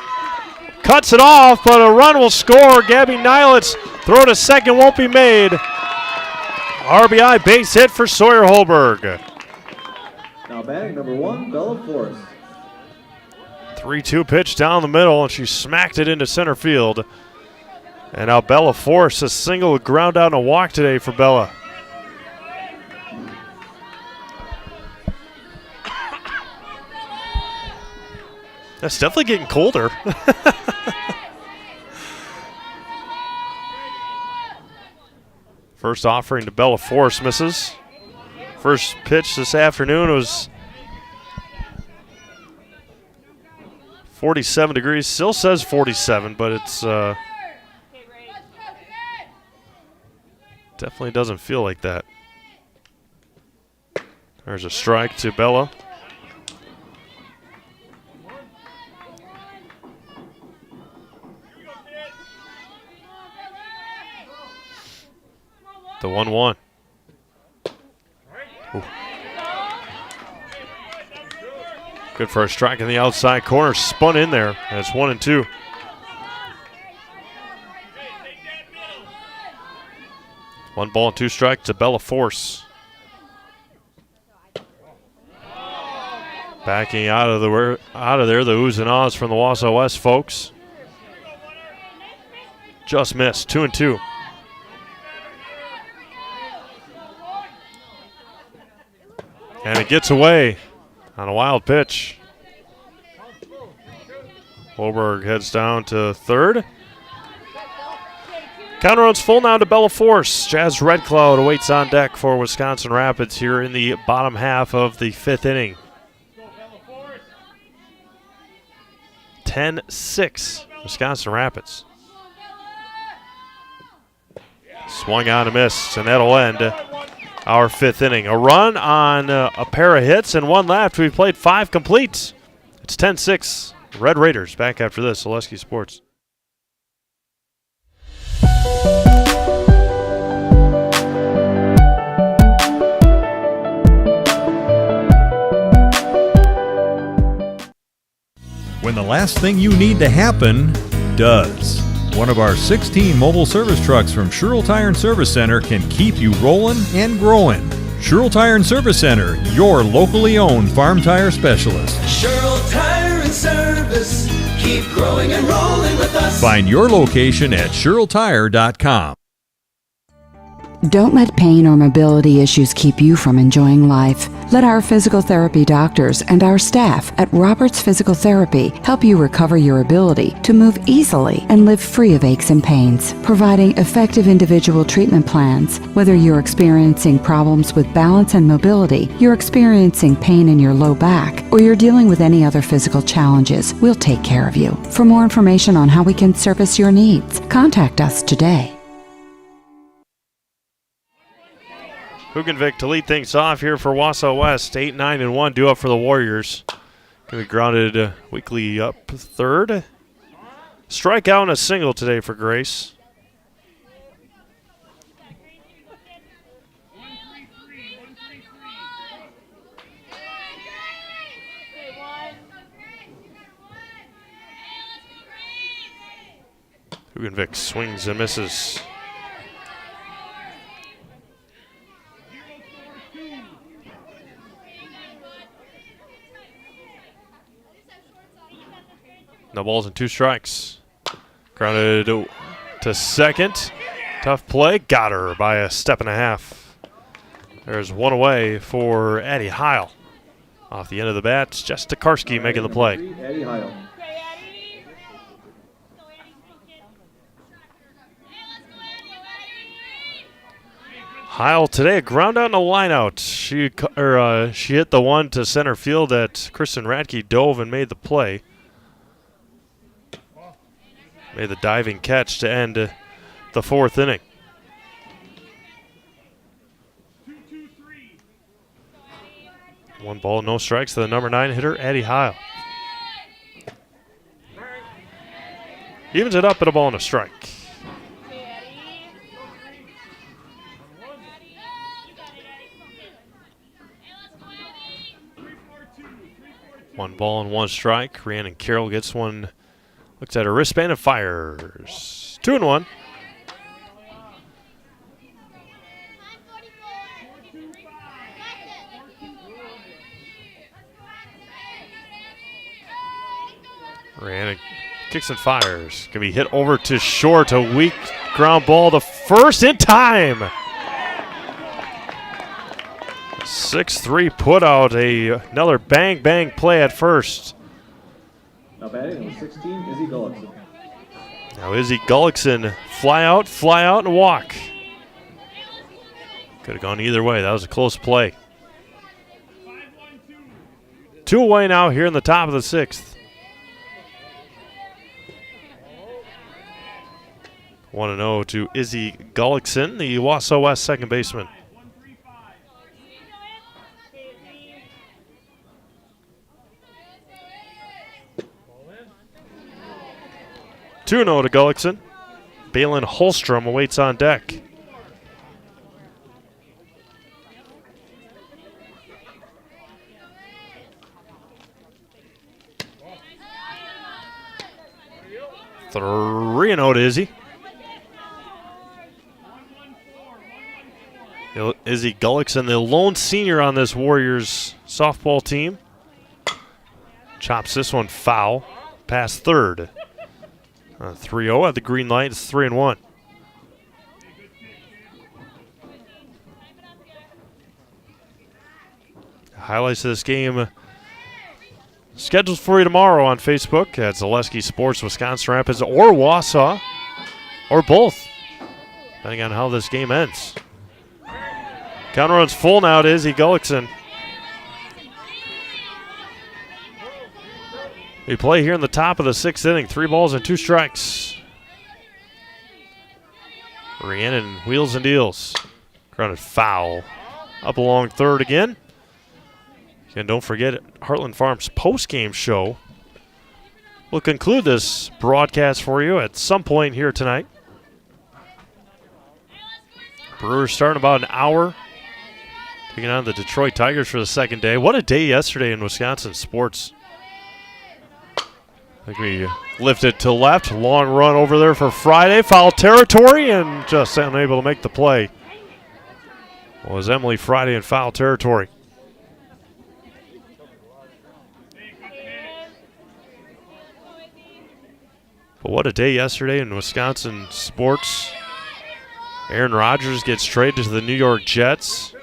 cuts it off, but a run will score. Gabby Nilitz throw to second won't be made. RBI base hit for Sawyer Holberg. Now batting number 1, Bella Force. 3-2 pitch down the middle, and she smacked it into center field. And now Bella Force, a single, ground out, and a walk today for Bella. That's definitely getting colder. First offering to Bella Force misses. First pitch this afternoon was 47 degrees. Still says 47, but it's definitely doesn't feel like that. There's a strike to Bella. The 1-1. Ooh. Good for a strike in the outside corner. Spun in there. And it's 1-2. One ball and 2 strikes to Bella Force. Backing out of there, the oohs and ahs from the Wausau West folks. Just missed. 2-2. And it gets away on a wild pitch. Holberg heads down to third. Counter runs full now to Bella Force. Jazz Red Cloud awaits on deck for Wisconsin Rapids here in the bottom half of the 5th inning. 10-6, Wisconsin Rapids. Swung on and missed, and that'll end our 5th inning. A run on a pair of hits and 1 left. We've played 5 complete. It's 10-6. Red Raiders back after this. Oleski Sports. When the last thing you need to happen does. One of our 16 mobile service trucks from Sherrill Tire and Service Center can keep you rolling and growing. Sherrill Tire and Service Center, your locally owned farm tire specialist. Sherrill Tire and Service, keep growing and rolling with us. Find your location at SherrillTire.com. Don't let pain or mobility issues keep you from enjoying life. Let our physical therapy doctors and our staff at Roberts Physical Therapy help you recover your ability to move easily and live free of aches and pains, providing effective individual treatment plans. Whether you're experiencing problems with balance and mobility, you're experiencing pain in your low back, or you're dealing with any other physical challenges, we'll take care of you. For more information on how we can service your needs, contact us today. Hugenvik to lead things off here for Wausau West. 8-9-1 due up for the Warriors. Going to be grounded weekly up third. Strikeout and a single today for Grace. Hugenvik swings and misses. No balls and 2 strikes. Grounded to second. Tough play. Got her by a step and a half. There's one away for Addie Heil. Off the end of the bat, Jess Tokarski making the play. Addie Heil. Heil today, a ground out and a line out. She hit the one to center field that Kristen Radke dove and made the play. Made the diving catch to end the 4th inning. One ball, no strikes to the number 9 hitter, Addie Heil. Evens it up at a ball and a strike. One ball and one strike. Rhiannon Carroll gets one, looks at her wristband and fires. 2-1. Rhiannon kicks and fires. Can be hit over to short. A weak ground ball to first in time. 6-3 put out. Another bang play at first. Now batting number 16, Izzy Gullickson. Now Izzy Gullickson, fly out and walk. Could have gone either way. That was a close play. 2 away now here in the top of the 6th. 1-0 to Izzy Gullickson, the Wausau West second baseman. To Gullickson. Balin Holstrom awaits on deck. Three and 0 to Izzy. Izzy Gullickson, the lone senior on this Warriors softball team. Chops this one foul. Past third. 3-0 at the green light. It's 3-1. Highlights of this game scheduled for you tomorrow on Facebook at Zaleski Sports, Wisconsin Rapids, or Wausau, or both, depending on how this game ends. Counter runs full now to Izzy Gullickson. We play here in the top of the 6th inning. 3 balls and 2 strikes. Rhiannon wheels and deals. Grounded foul. Up along third again. And don't forget, Heartland Farms post-game show will conclude this broadcast for you at some point here tonight. Brewers starting about an hour. Taking on the Detroit Tigers for the second day. What a day yesterday in Wisconsin sports. I think we lifted to left. Long run over there for Friday. Foul territory and just unable to make the play. Was Emily Friday in foul territory. But what a day yesterday in Wisconsin sports. Aaron Rodgers gets traded to the New York Jets.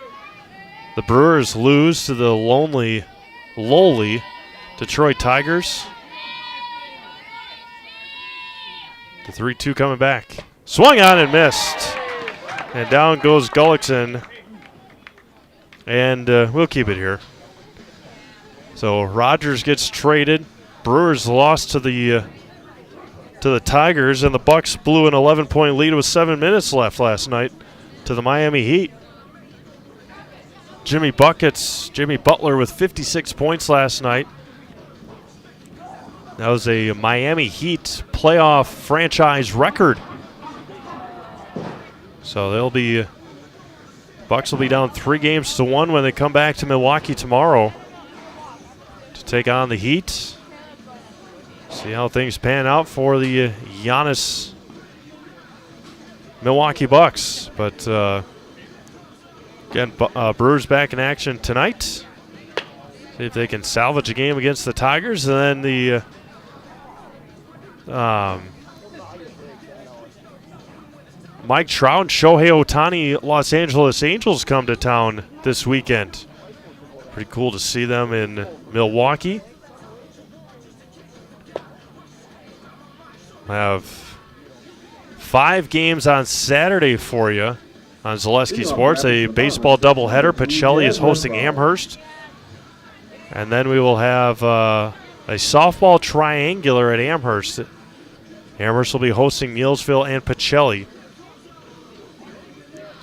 The Brewers lose to the lowly Detroit Tigers. The 3-2 coming back. Swung on and missed. And down goes Gullickson. And we'll keep it here. So Rodgers gets traded. Brewers lost to the Tigers, and the Bucks blew an 11-point lead with 7 minutes left last night to the Miami Heat. Jimmy Butler with 56 points last night. That was a Miami Heat playoff franchise record. So Bucks will be down 3-1 when they come back to Milwaukee tomorrow to take on the Heat. See how things pan out for the Giannis Milwaukee Bucks. But again, Brewers back in action tonight. See if they can salvage a game against the Tigers. And then the Mike Trout and Shohei Ohtani Los Angeles Angels come to town this weekend. Pretty cool to see them in Milwaukee. I have 5 games on Saturday for you. On Zaleski Sports, a baseball doubleheader. Pacelli is hosting Amherst. And then we will have a softball triangular at Amherst. Amherst will be hosting Neelsville and Pacelli.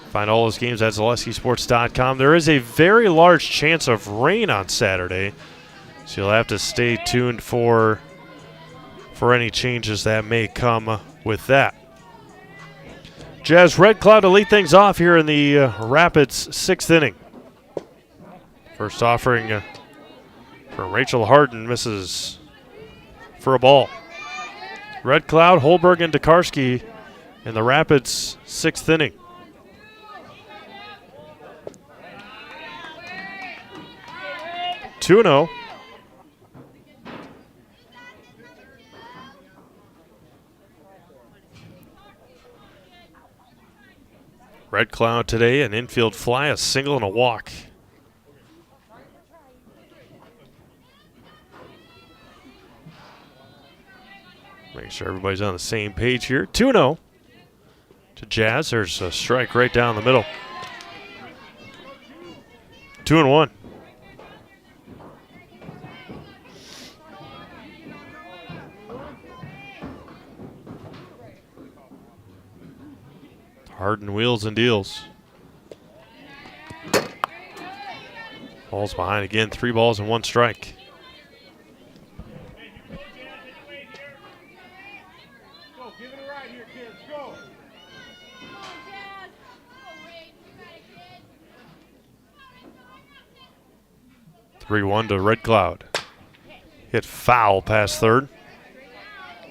Find all those games at ZaleskiSports.com. There is a very large chance of rain on Saturday, so you'll have to stay tuned for any changes that may come with that. Jazz Red Cloud to lead things off here in the Rapids 6th inning. First offering from Rachel Harden, misses for a ball. Red Cloud, Holberg, and Tokarski in the Rapids 6th inning. Two-0. Red Cloud today, an infield fly, a single, and a walk. Make sure everybody's on the same page here. 2-0 to Jazz. There's a strike right down the middle. 2-1. Harden wheels and deals. Ball's behind again. 3 balls and 1 strike. Three-1 to Red Cloud. Hit foul past third.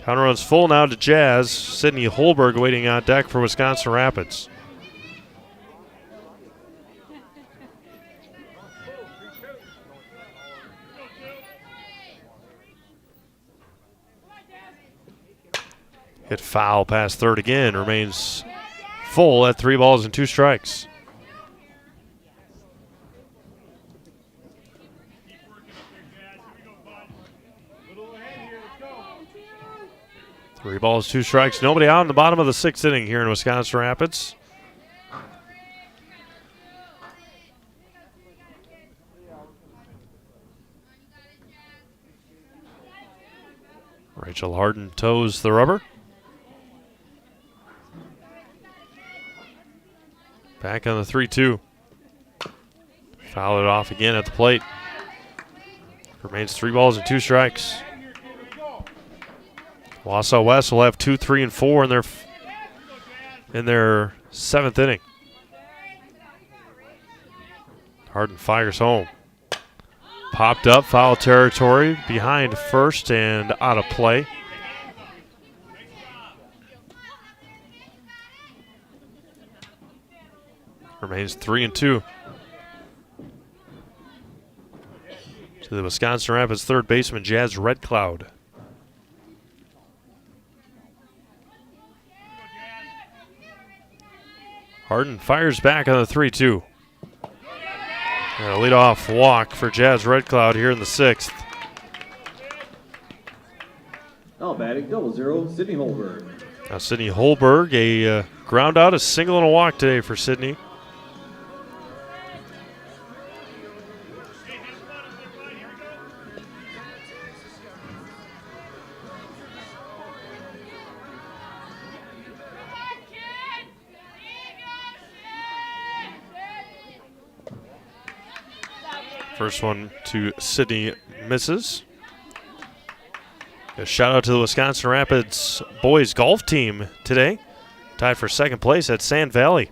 Counter runs full now to Jazz. Sydney Holberg waiting on deck for Wisconsin Rapids. Hit foul past third again. Remains full at 3 balls and 2 strikes. Three balls, 2 strikes. Nobody out in the bottom of the 6th inning here in Wisconsin Rapids. Rachel Harden toes the rubber. Back on the 3-2. Foul it off again at the plate. Remains 3 balls and 2 strikes. Wausau West will have 2, 3, and 4 in their 7th inning. Harden fires home. Popped up, foul territory, behind first and out of play. Remains 3-2. To the Wisconsin Rapids third baseman, Jazz Red Cloud. Harden fires back on the 3-2. And a leadoff walk for Jazz Red Cloud here in the 6th. Now batting 0, Sydney Holberg. Now Sydney Holberg, a ground out, a single, and a walk today for Sydney. First one to Sydney misses. A shout out to the Wisconsin Rapids boys golf team today. Tied for 2nd place at Sand Valley.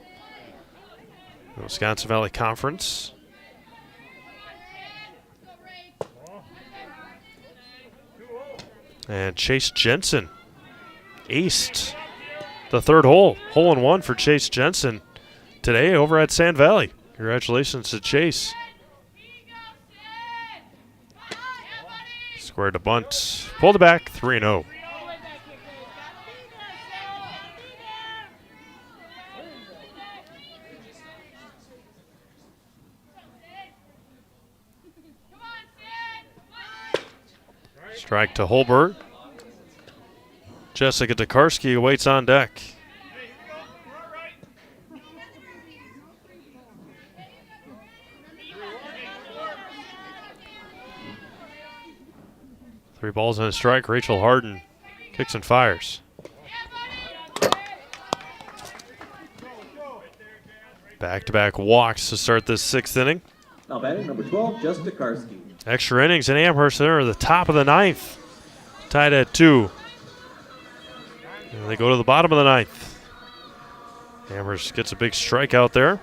The Wisconsin Valley Conference. And Chase Jensen aced the 3rd hole. Hole in 1 for Chase Jensen today over at Sand Valley. Congratulations to Chase. Squared a bunt, pulled it back, 3-0. Strike to Holberg. Jessica Tokarski waits on deck. 3 balls and a strike. Rachel Harden kicks and fires. Back-to-back walks to start this 6th inning. Now batting number 12, Jessica Karski. Extra innings in Amherst. They're at the top of the 9th. Tied at 2. And they go to the bottom of the 9th. Amherst gets a big strikeout there.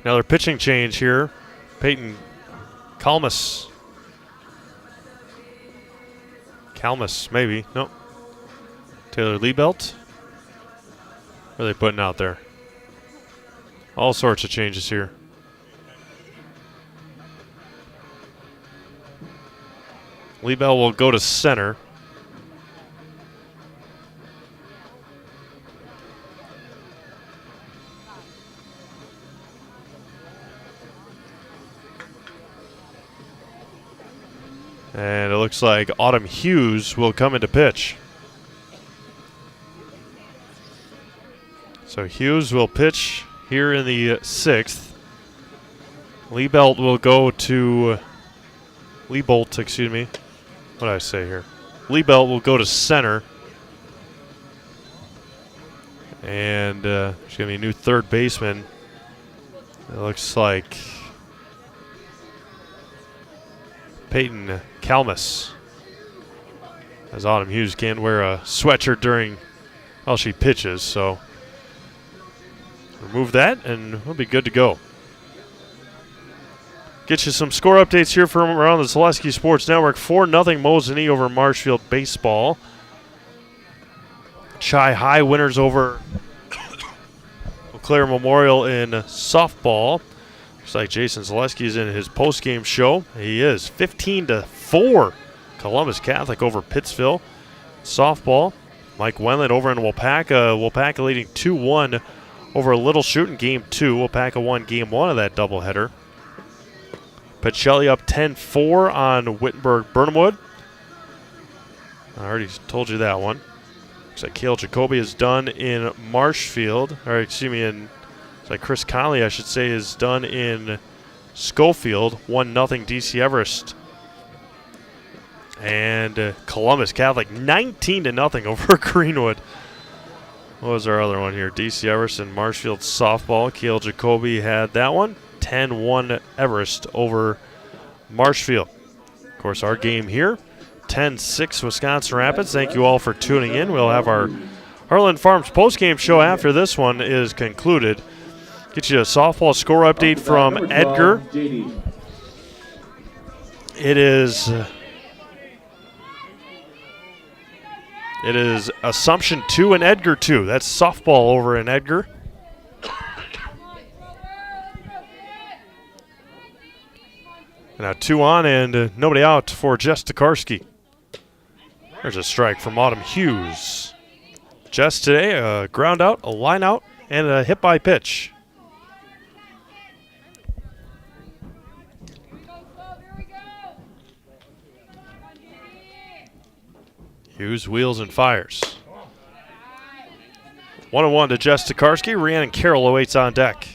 Another pitching change here. Peyton Kalmus. Kalmus, maybe. Nope. Taylor Liebelt. What are they putting out there? All sorts of changes here. Liebelt will go to center. And it looks like Autumn Hughes will come into pitch. So Hughes will pitch here in the 6th. Liebolt will go to Liebolt, excuse me. What did I say here? Liebolt will go to center. And there's going to be a new third baseman. It looks like Peyton Kalmus. As Autumn Hughes can't wear a sweatshirt during while she pitches, so remove that and we'll be good to go. Get you some score updates here from around the Zaleski Sports Network. 4-0 Mosinee over Marshfield baseball. Chi High winners over Eau Claire Memorial in softball. Looks like Jason Zaleski is in his post-game show. He is 15-4. Columbus Catholic over Pittsville. Softball, Mike Wendland over in Wapaka. Wapaka leading 2-1 over Little Shoot in Game 2. Wapaka won Game 1 of that doubleheader. Pacelli up 10-4 on Wittenberg-Burnhamwood. I already told you that one. Looks like Cale Jacoby is done in Marshfield. Or excuse me, it's like Chris Conley, I should say, is done in Schofield. 1-0 DC Everest. And Columbus Catholic 19-0 over Greenwood. What was our other one here? DC Everest and Marshfield softball. Cale Jacoby had that one. 10-1 Everest over Marshfield. Of course, our game here, 10-6 Wisconsin Rapids. Thank you all for tuning in. We'll have our Harlan Farms postgame show after this one is concluded. Get you a softball score update from Edgar. It is Assumption 2 and Edgar 2. That's softball over in Edgar. Now 2 on and nobody out for Jess Tokarski. There's a strike from Autumn Hughes. Jess today, a ground out, a line out, and a hit by pitch. Hughes wheels and fires. 1-1 to Jess Tokarski. Rhiannon Carroll awaits on deck.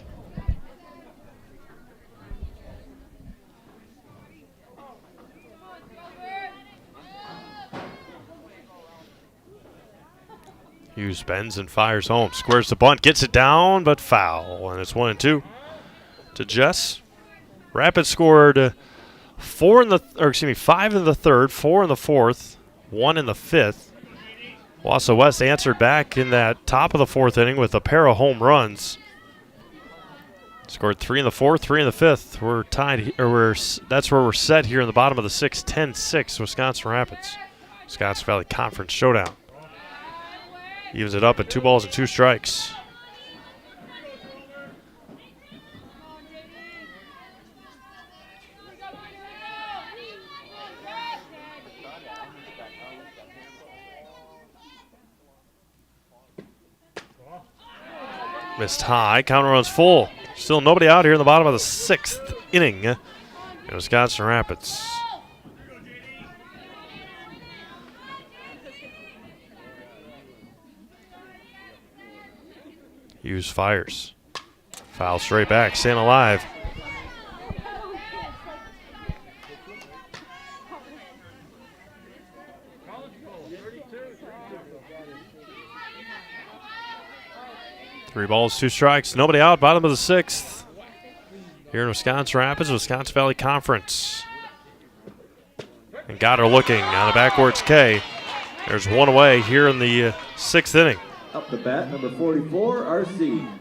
Hughes bends and fires home. Squares the bunt, gets it down, but foul. And it's 1-2 to Jess. Rapids scored 5 in the 3rd, 4 in the 4th, 1 in the 5th. Wausau West answered back in that top of the 4th inning with a pair of home runs. Scored 3 in the 4th, 3 in the 5th. We're tied, that's where we're set here in the bottom of the 6th, 10-6 Wisconsin Rapids. Scotts Valley Conference showdown. Evens it up at 2 balls and 2 strikes. Missed high. Counter runs full. Still nobody out here in the bottom of the 6th inning in Wisconsin Rapids. Hughes fires. Foul straight back. Staying alive. 3 balls, 2 strikes, nobody out, bottom of the 6th. Here in Wisconsin Rapids, Wisconsin Valley Conference. And Goddard looking on the backwards K. There's one away here in the 6th inning. Up the bat, number 44, RC.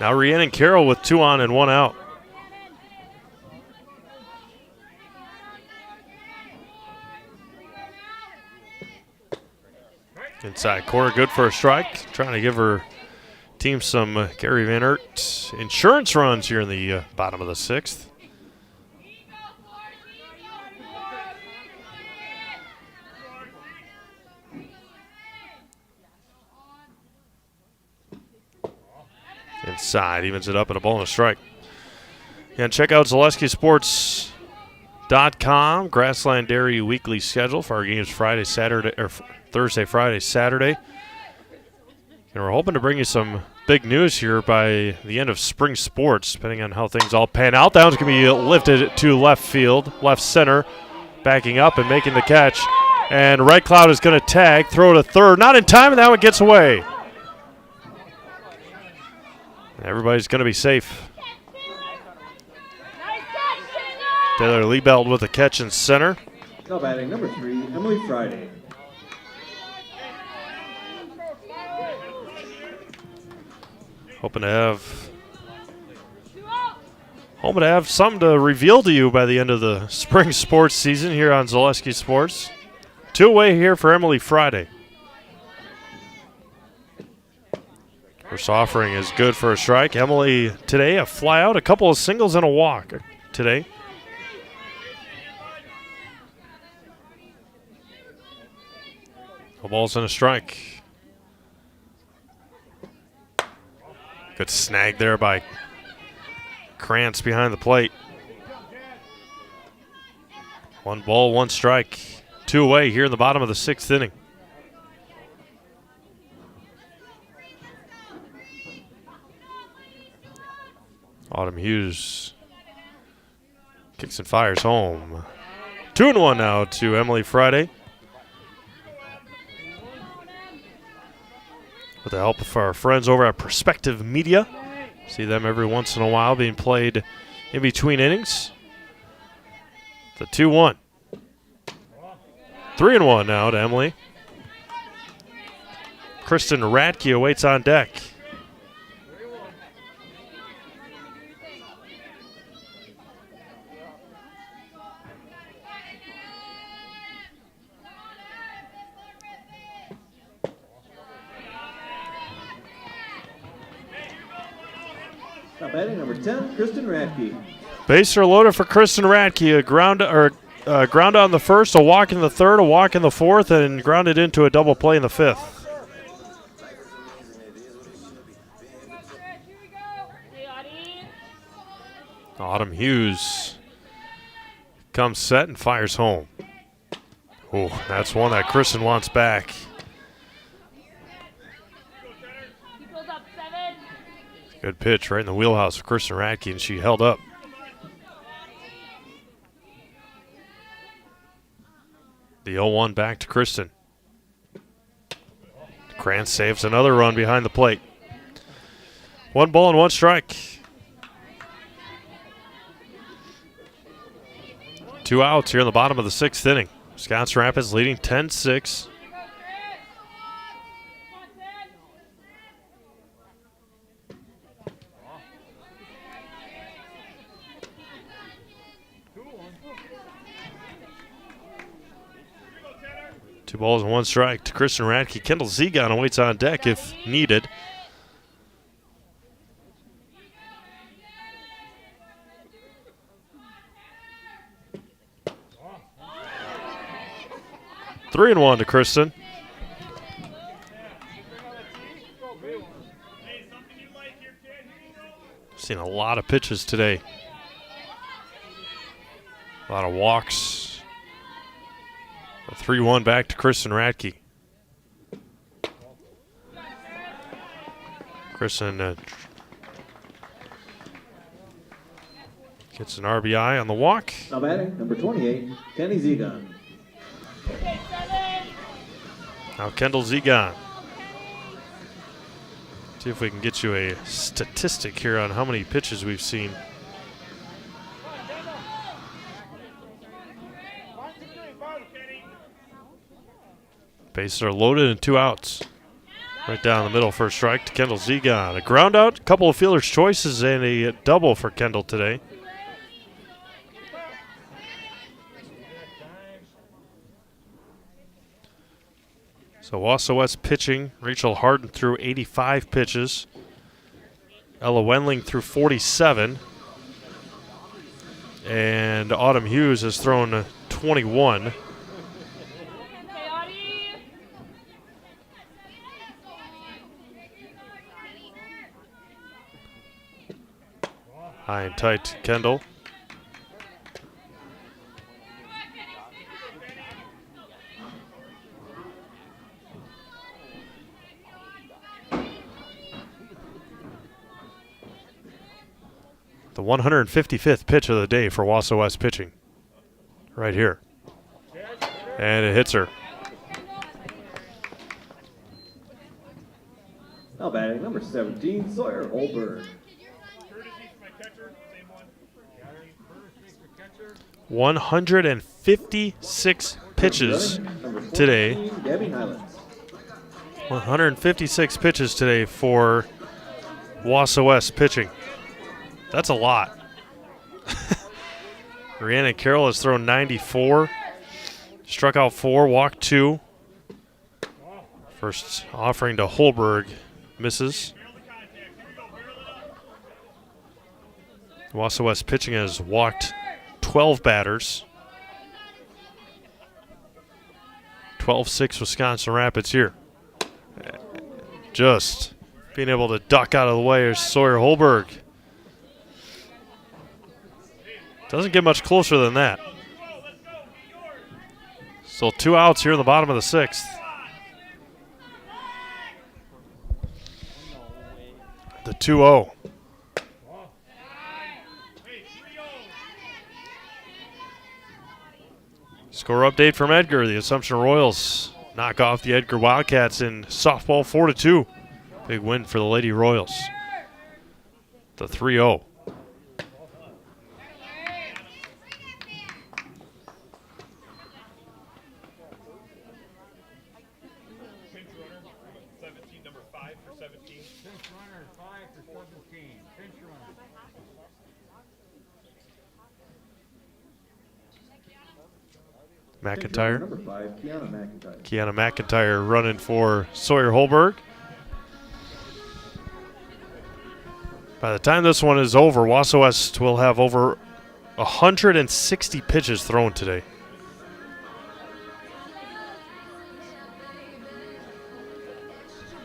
Now Rhiannon Carroll with 2 on and 1 out. Inside corner, good for a strike. Trying to give her team some Gary Van Aert insurance runs here in the bottom of the 6th. Inside, evens it up at a ball and a strike. And check out ZaleskiSports.com, Grassland Dairy weekly schedule for our games Friday, Saturday, or Thursday, Friday, Saturday. And we're hoping to bring you some big news here by the end of spring sports, depending on how things all pan out. That one's going to be lifted to left field, left center, backing up and making the catch. And Red Cloud is going to tag, throw to third. Not in time, and that one gets away. Everybody's going to be safe. Taylor Liebeld with a catch in center. Now batting number 3, Emily Friday. Hoping to have something to reveal to you by the end of the spring sports season here on Zaleski Sports. 2 away here for Emily Friday. First offering is good for a strike. Emily today a fly out, a couple of singles and a walk today. No balls and a strike. Good snag there by Krantz behind the plate. 1 ball, 1 strike. 2 away here in the bottom of the 6th inning. Autumn Hughes kicks and fires home. 2-1 now to Emily Friday. With the help of our friends over at Perspective Media. See them every once in a while being played in between innings. The 2-1. 3-1 now to Emily. Kristen Radke awaits on deck. Now batting number 10, Kristen Radke. Bases are loaded for Kristen Radke. A ground on the first, a walk in the third, a walk in the fourth, and grounded into a double play in the 5th. Autumn Hughes comes set and fires home. Oh, that's one that Kristen wants back. Good pitch right in the wheelhouse of Kristen Radke, and she held up. The 0-1 back to Kristen. Krantz saves another run behind the plate. 1 ball and 1 strike. 2 outs here in the bottom of the 6th inning. Wisconsin Rapids leading 10-6. Two balls and 1 strike to Kristen Radke. Kendall Zegon awaits on deck if needed. Three and 1 to Kristen. Seen a lot of pitches today. A lot of walks. A 3-1 back to Kristen Radke. Kristen Gets an RBI on the walk. Now batting, number 28, Kenny Zegon. Now Kendall Zegon. See if we can get you a statistic here on how many pitches we've seen. Bases are loaded and 2 outs. Right down the middle for a strike to Kendall Zegon. A ground out, a couple of fielder's choices, and a double for Kendall today. So Wausau West pitching. Rachel Harden threw 85 pitches. Ella Wendling threw 47. And Autumn Hughes has thrown 21. High and tight to Kendall. The 155th pitch of the day for Wausau West pitching. Right here. And it hits her. Now batting, number 17, Sawyer Holberg. 156 pitches today. 156 pitches today for Wausau West pitching. That's a lot. Rhiannon Carroll has thrown 94. Struck out 4, walked 2. First offering to Holberg misses. Wausau West pitching has walked 12 batters. 12-6 Wisconsin Rapids here. Just being able to duck out of the way is Sawyer Holberg. Doesn't get much closer than that. Still 2 outs here in the bottom of the 6th. The 2-0. Score update from Edgar. The Assumption Royals knock off the Edgar Wildcats in softball 4-2. Big win for the Lady Royals. The 3-0. McIntyre. Number 5, Kiana McIntyre. Kiana McIntyre running for Sawyer Holberg. By the time this one is over, Wausau West will have over 160 pitches thrown today.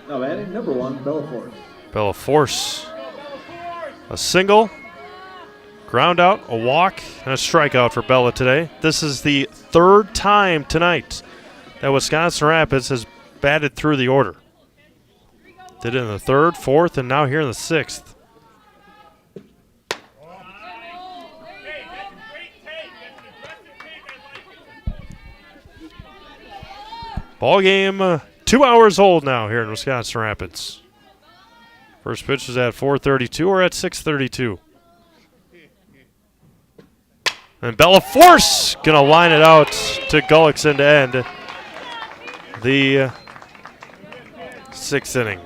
Now batting, number 1, Bella Force. Bella Force. A single, ground out, a walk, and a strikeout for Bella today. This is the 3rd time tonight that Wisconsin Rapids has batted through the order. Did it in the 3rd, 4th, and now here in the 6th. Ball game 2 hours old now here in Wisconsin Rapids. First pitch is at 4:32 or at 6:32. And Bella Force going to line it out to Gullickson to end the 6th inning.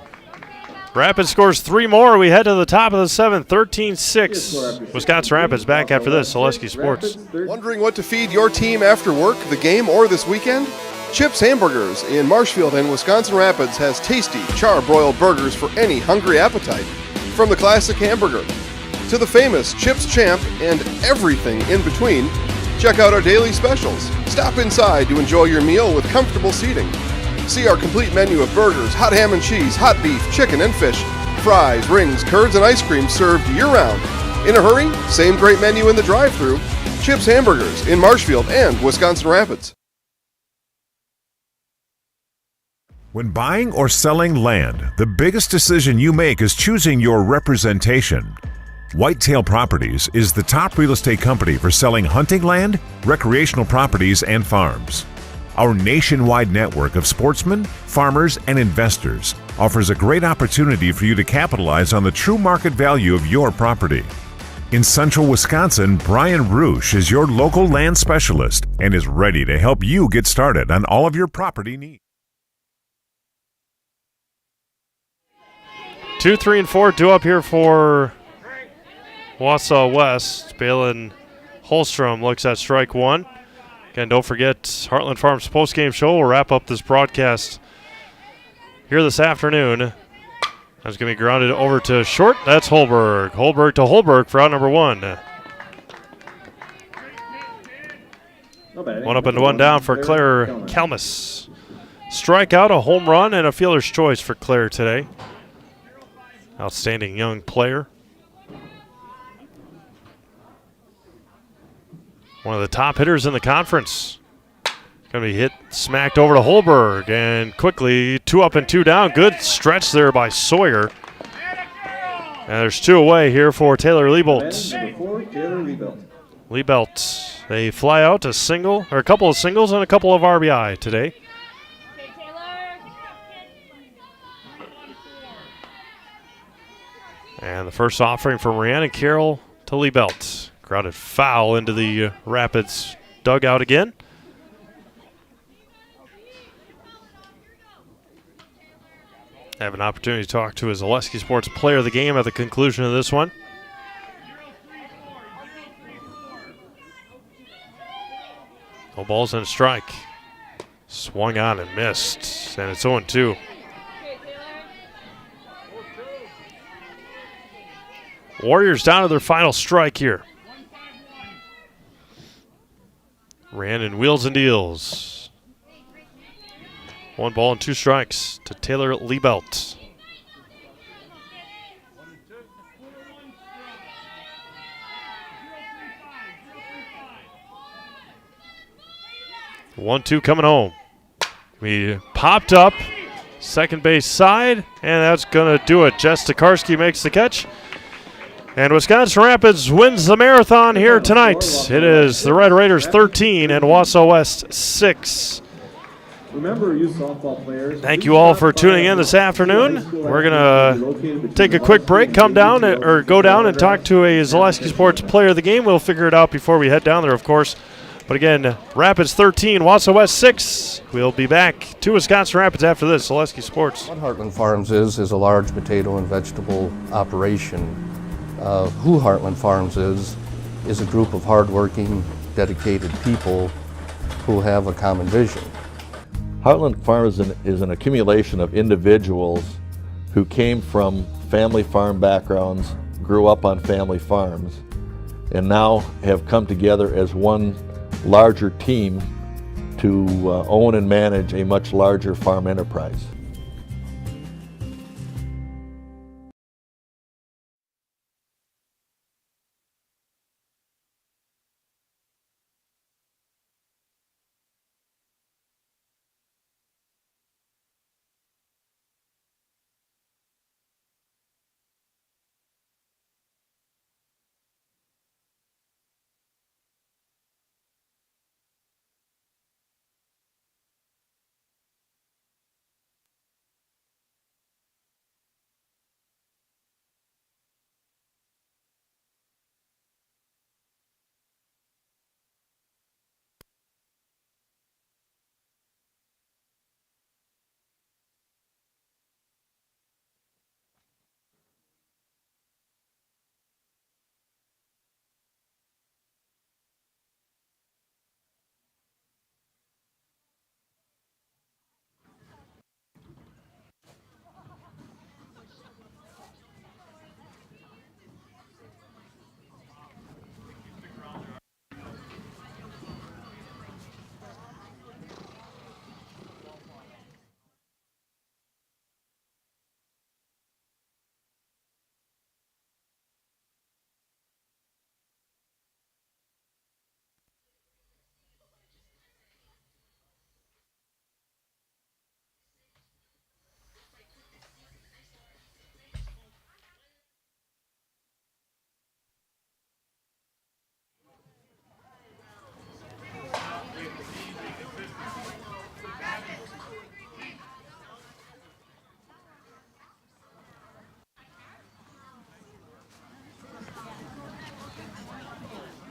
Rapids scores 3 more. We head to the top of the 7th, 13-6. Wisconsin Rapids back after this. Zaleski Sports. Wondering what to feed your team after work, the game, or this weekend? Chips Hamburgers in Marshfield and Wisconsin Rapids has tasty char-broiled burgers for any hungry appetite. From the classic hamburger to the famous Chips Champ and everything in between, check out our daily specials. Stop inside to enjoy your meal with comfortable seating. See our complete menu of burgers, hot ham and cheese, hot beef, chicken and fish, fries, rings, curds, and ice cream served year-round. In a hurry? Same great menu in the drive-thru. Chips Hamburgers in Marshfield and Wisconsin Rapids. When buying or selling land, the biggest decision you make is choosing your representation. Whitetail Properties is the top real estate company for selling hunting land, recreational properties, and farms. Our nationwide network of sportsmen, farmers, and investors offers a great opportunity for you to capitalize on the true market value of your property. In central Wisconsin, Brian Roosh is your local land specialist and is ready to help you get started on all of your property needs. 2, 3, and 4 due up here for Wausau West. Balin Holstrom looks at strike one. Again, don't forget Heartland Farms postgame show will wrap up this broadcast here this afternoon. That's going to be grounded over to short. That's Holberg. Holberg to Holberg for out number one. One up and one down for Claire Kalmus. Strikeout, a home run, and a fielder's choice for Claire today. Outstanding young player. One of the top hitters in the conference. Going to be hit, smacked over to Holberg, and quickly 2 up and 2 down. Good stretch there by Sawyer. And there's 2 away here for Taylor Liebolt. Liebolt, they fly out a single, or a couple of singles and a couple of RBI today. And the first offering from Rhiannon Carroll to Liebolt. Grounded foul into the Rapids dugout again. Have an opportunity to talk to his Zaleski Sports Player of the Game at the conclusion of this one. No balls and a strike. Swung on and missed, and it's 0-2. Warriors down to their final strike here. Rhiannon wheels and deals. 1 ball and 2 strikes to Taylor Liebolt. One-two coming home. We popped up, second base side, and that's going to do it. Jess Tokarski makes the catch. And Wisconsin Rapids wins the marathon here tonight. It is the Red Raiders 13 and Wausau West 6. Remember, you softball players. Thank you all for tuning in this afternoon. We're going to take a quick break, go down and talk to a Zaleski Sports Player of the Game. We'll figure it out before we head down there, of course. But again, Rapids 13, Wausau West 6. We'll be back to Wisconsin Rapids after this. Zaleski Sports. What Heartland Farms is a large potato and vegetable operation. Who Heartland Farms is a group of hardworking, dedicated people who have a common vision. Heartland Farms is an accumulation of individuals who came from family farm backgrounds, grew up on family farms, and now have come together as one larger team to own and manage a much larger farm enterprise.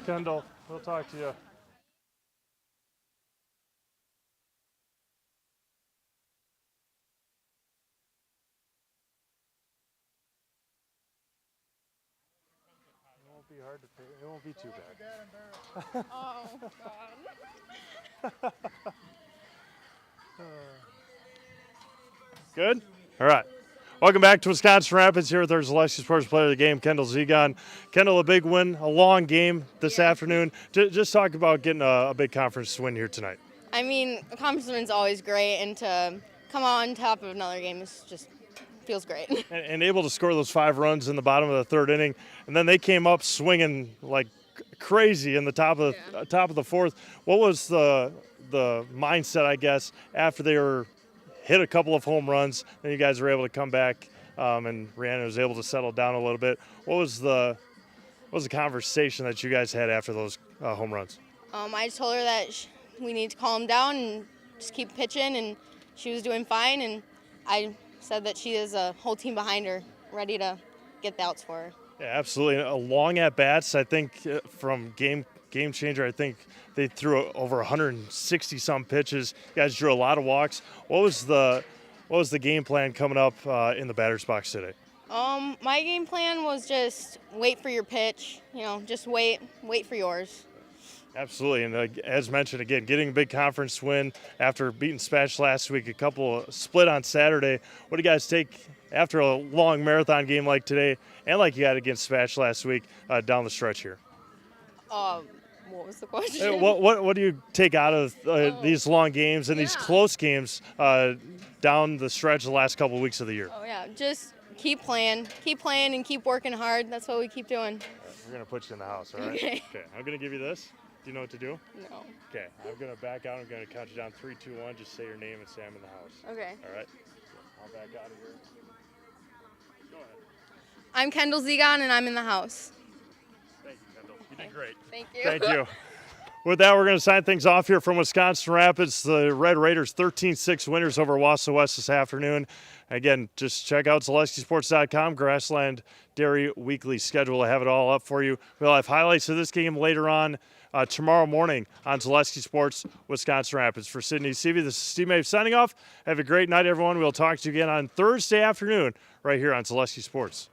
Kendall. We'll talk to you. It won't be hard to pay. It won't be too bad. Oh, God. Good? All right. Welcome back to Wisconsin Rapids here with our Zaleski Sports Player of the Game, Kendall Zegon. Kendall, a big win, a long game this afternoon. Just talk about getting a big conference win here tonight. I mean, a conference win's always great, and to come out on top of another game is just feels great. And able to score those 5 runs in the bottom of the third inning, and then they came up swinging like crazy in the top of the fourth. What was the mindset, I guess, after they were hit a couple of home runs, then you guys were able to come back, and Rhiannon was able to settle down a little bit. What was the conversation that you guys had after those home runs? I just told her that we need to calm down and just keep pitching, and she was doing fine, and I said that she has a whole team behind her ready to get the outs for her. Yeah, absolutely. A long at-bats, I think, from game changer. I think they threw over 160 some pitches. You guys drew a lot of walks. What was the game plan coming up in the batter's box today? My game plan was just wait for your pitch. Just wait for yours. Absolutely, and as mentioned again, getting a big conference win after beating Spash last week, a couple split on Saturday. What do you guys take after a long marathon game like today, and like you had against Spash last week, down the stretch here? What was the question? What do you take out of these long games and these close games down the stretch the last couple of weeks of the year? Oh yeah, just keep playing and keep working hard. That's what we keep doing. We're gonna put you in the house, all right? Okay. I'm gonna give you this. Do you know what to do? No. Okay, I'm gonna back out. I'm gonna count you down 3, 2, 1. Just say your name and say I'm in the house. Okay. All right. I'll back out of here. Go ahead. I'm Kendall Zegon, and I'm in the house. Thank you, Kendall. You did great. Thank you. Thank you. With that, we're going to sign things off here from Wisconsin Rapids. The Red Raiders 13-6 winners over Wausau West this afternoon. Again, just check out ZaleskiSports.com, Grassland Dairy Weekly schedule. I have it all up for you. We'll have highlights of this game later on tomorrow morning on Zaleski Sports, Wisconsin Rapids. For Sydney Seavey, this is Steve May signing off. Have a great night, everyone. We'll talk to you again on Thursday afternoon right here on Zaleski Sports.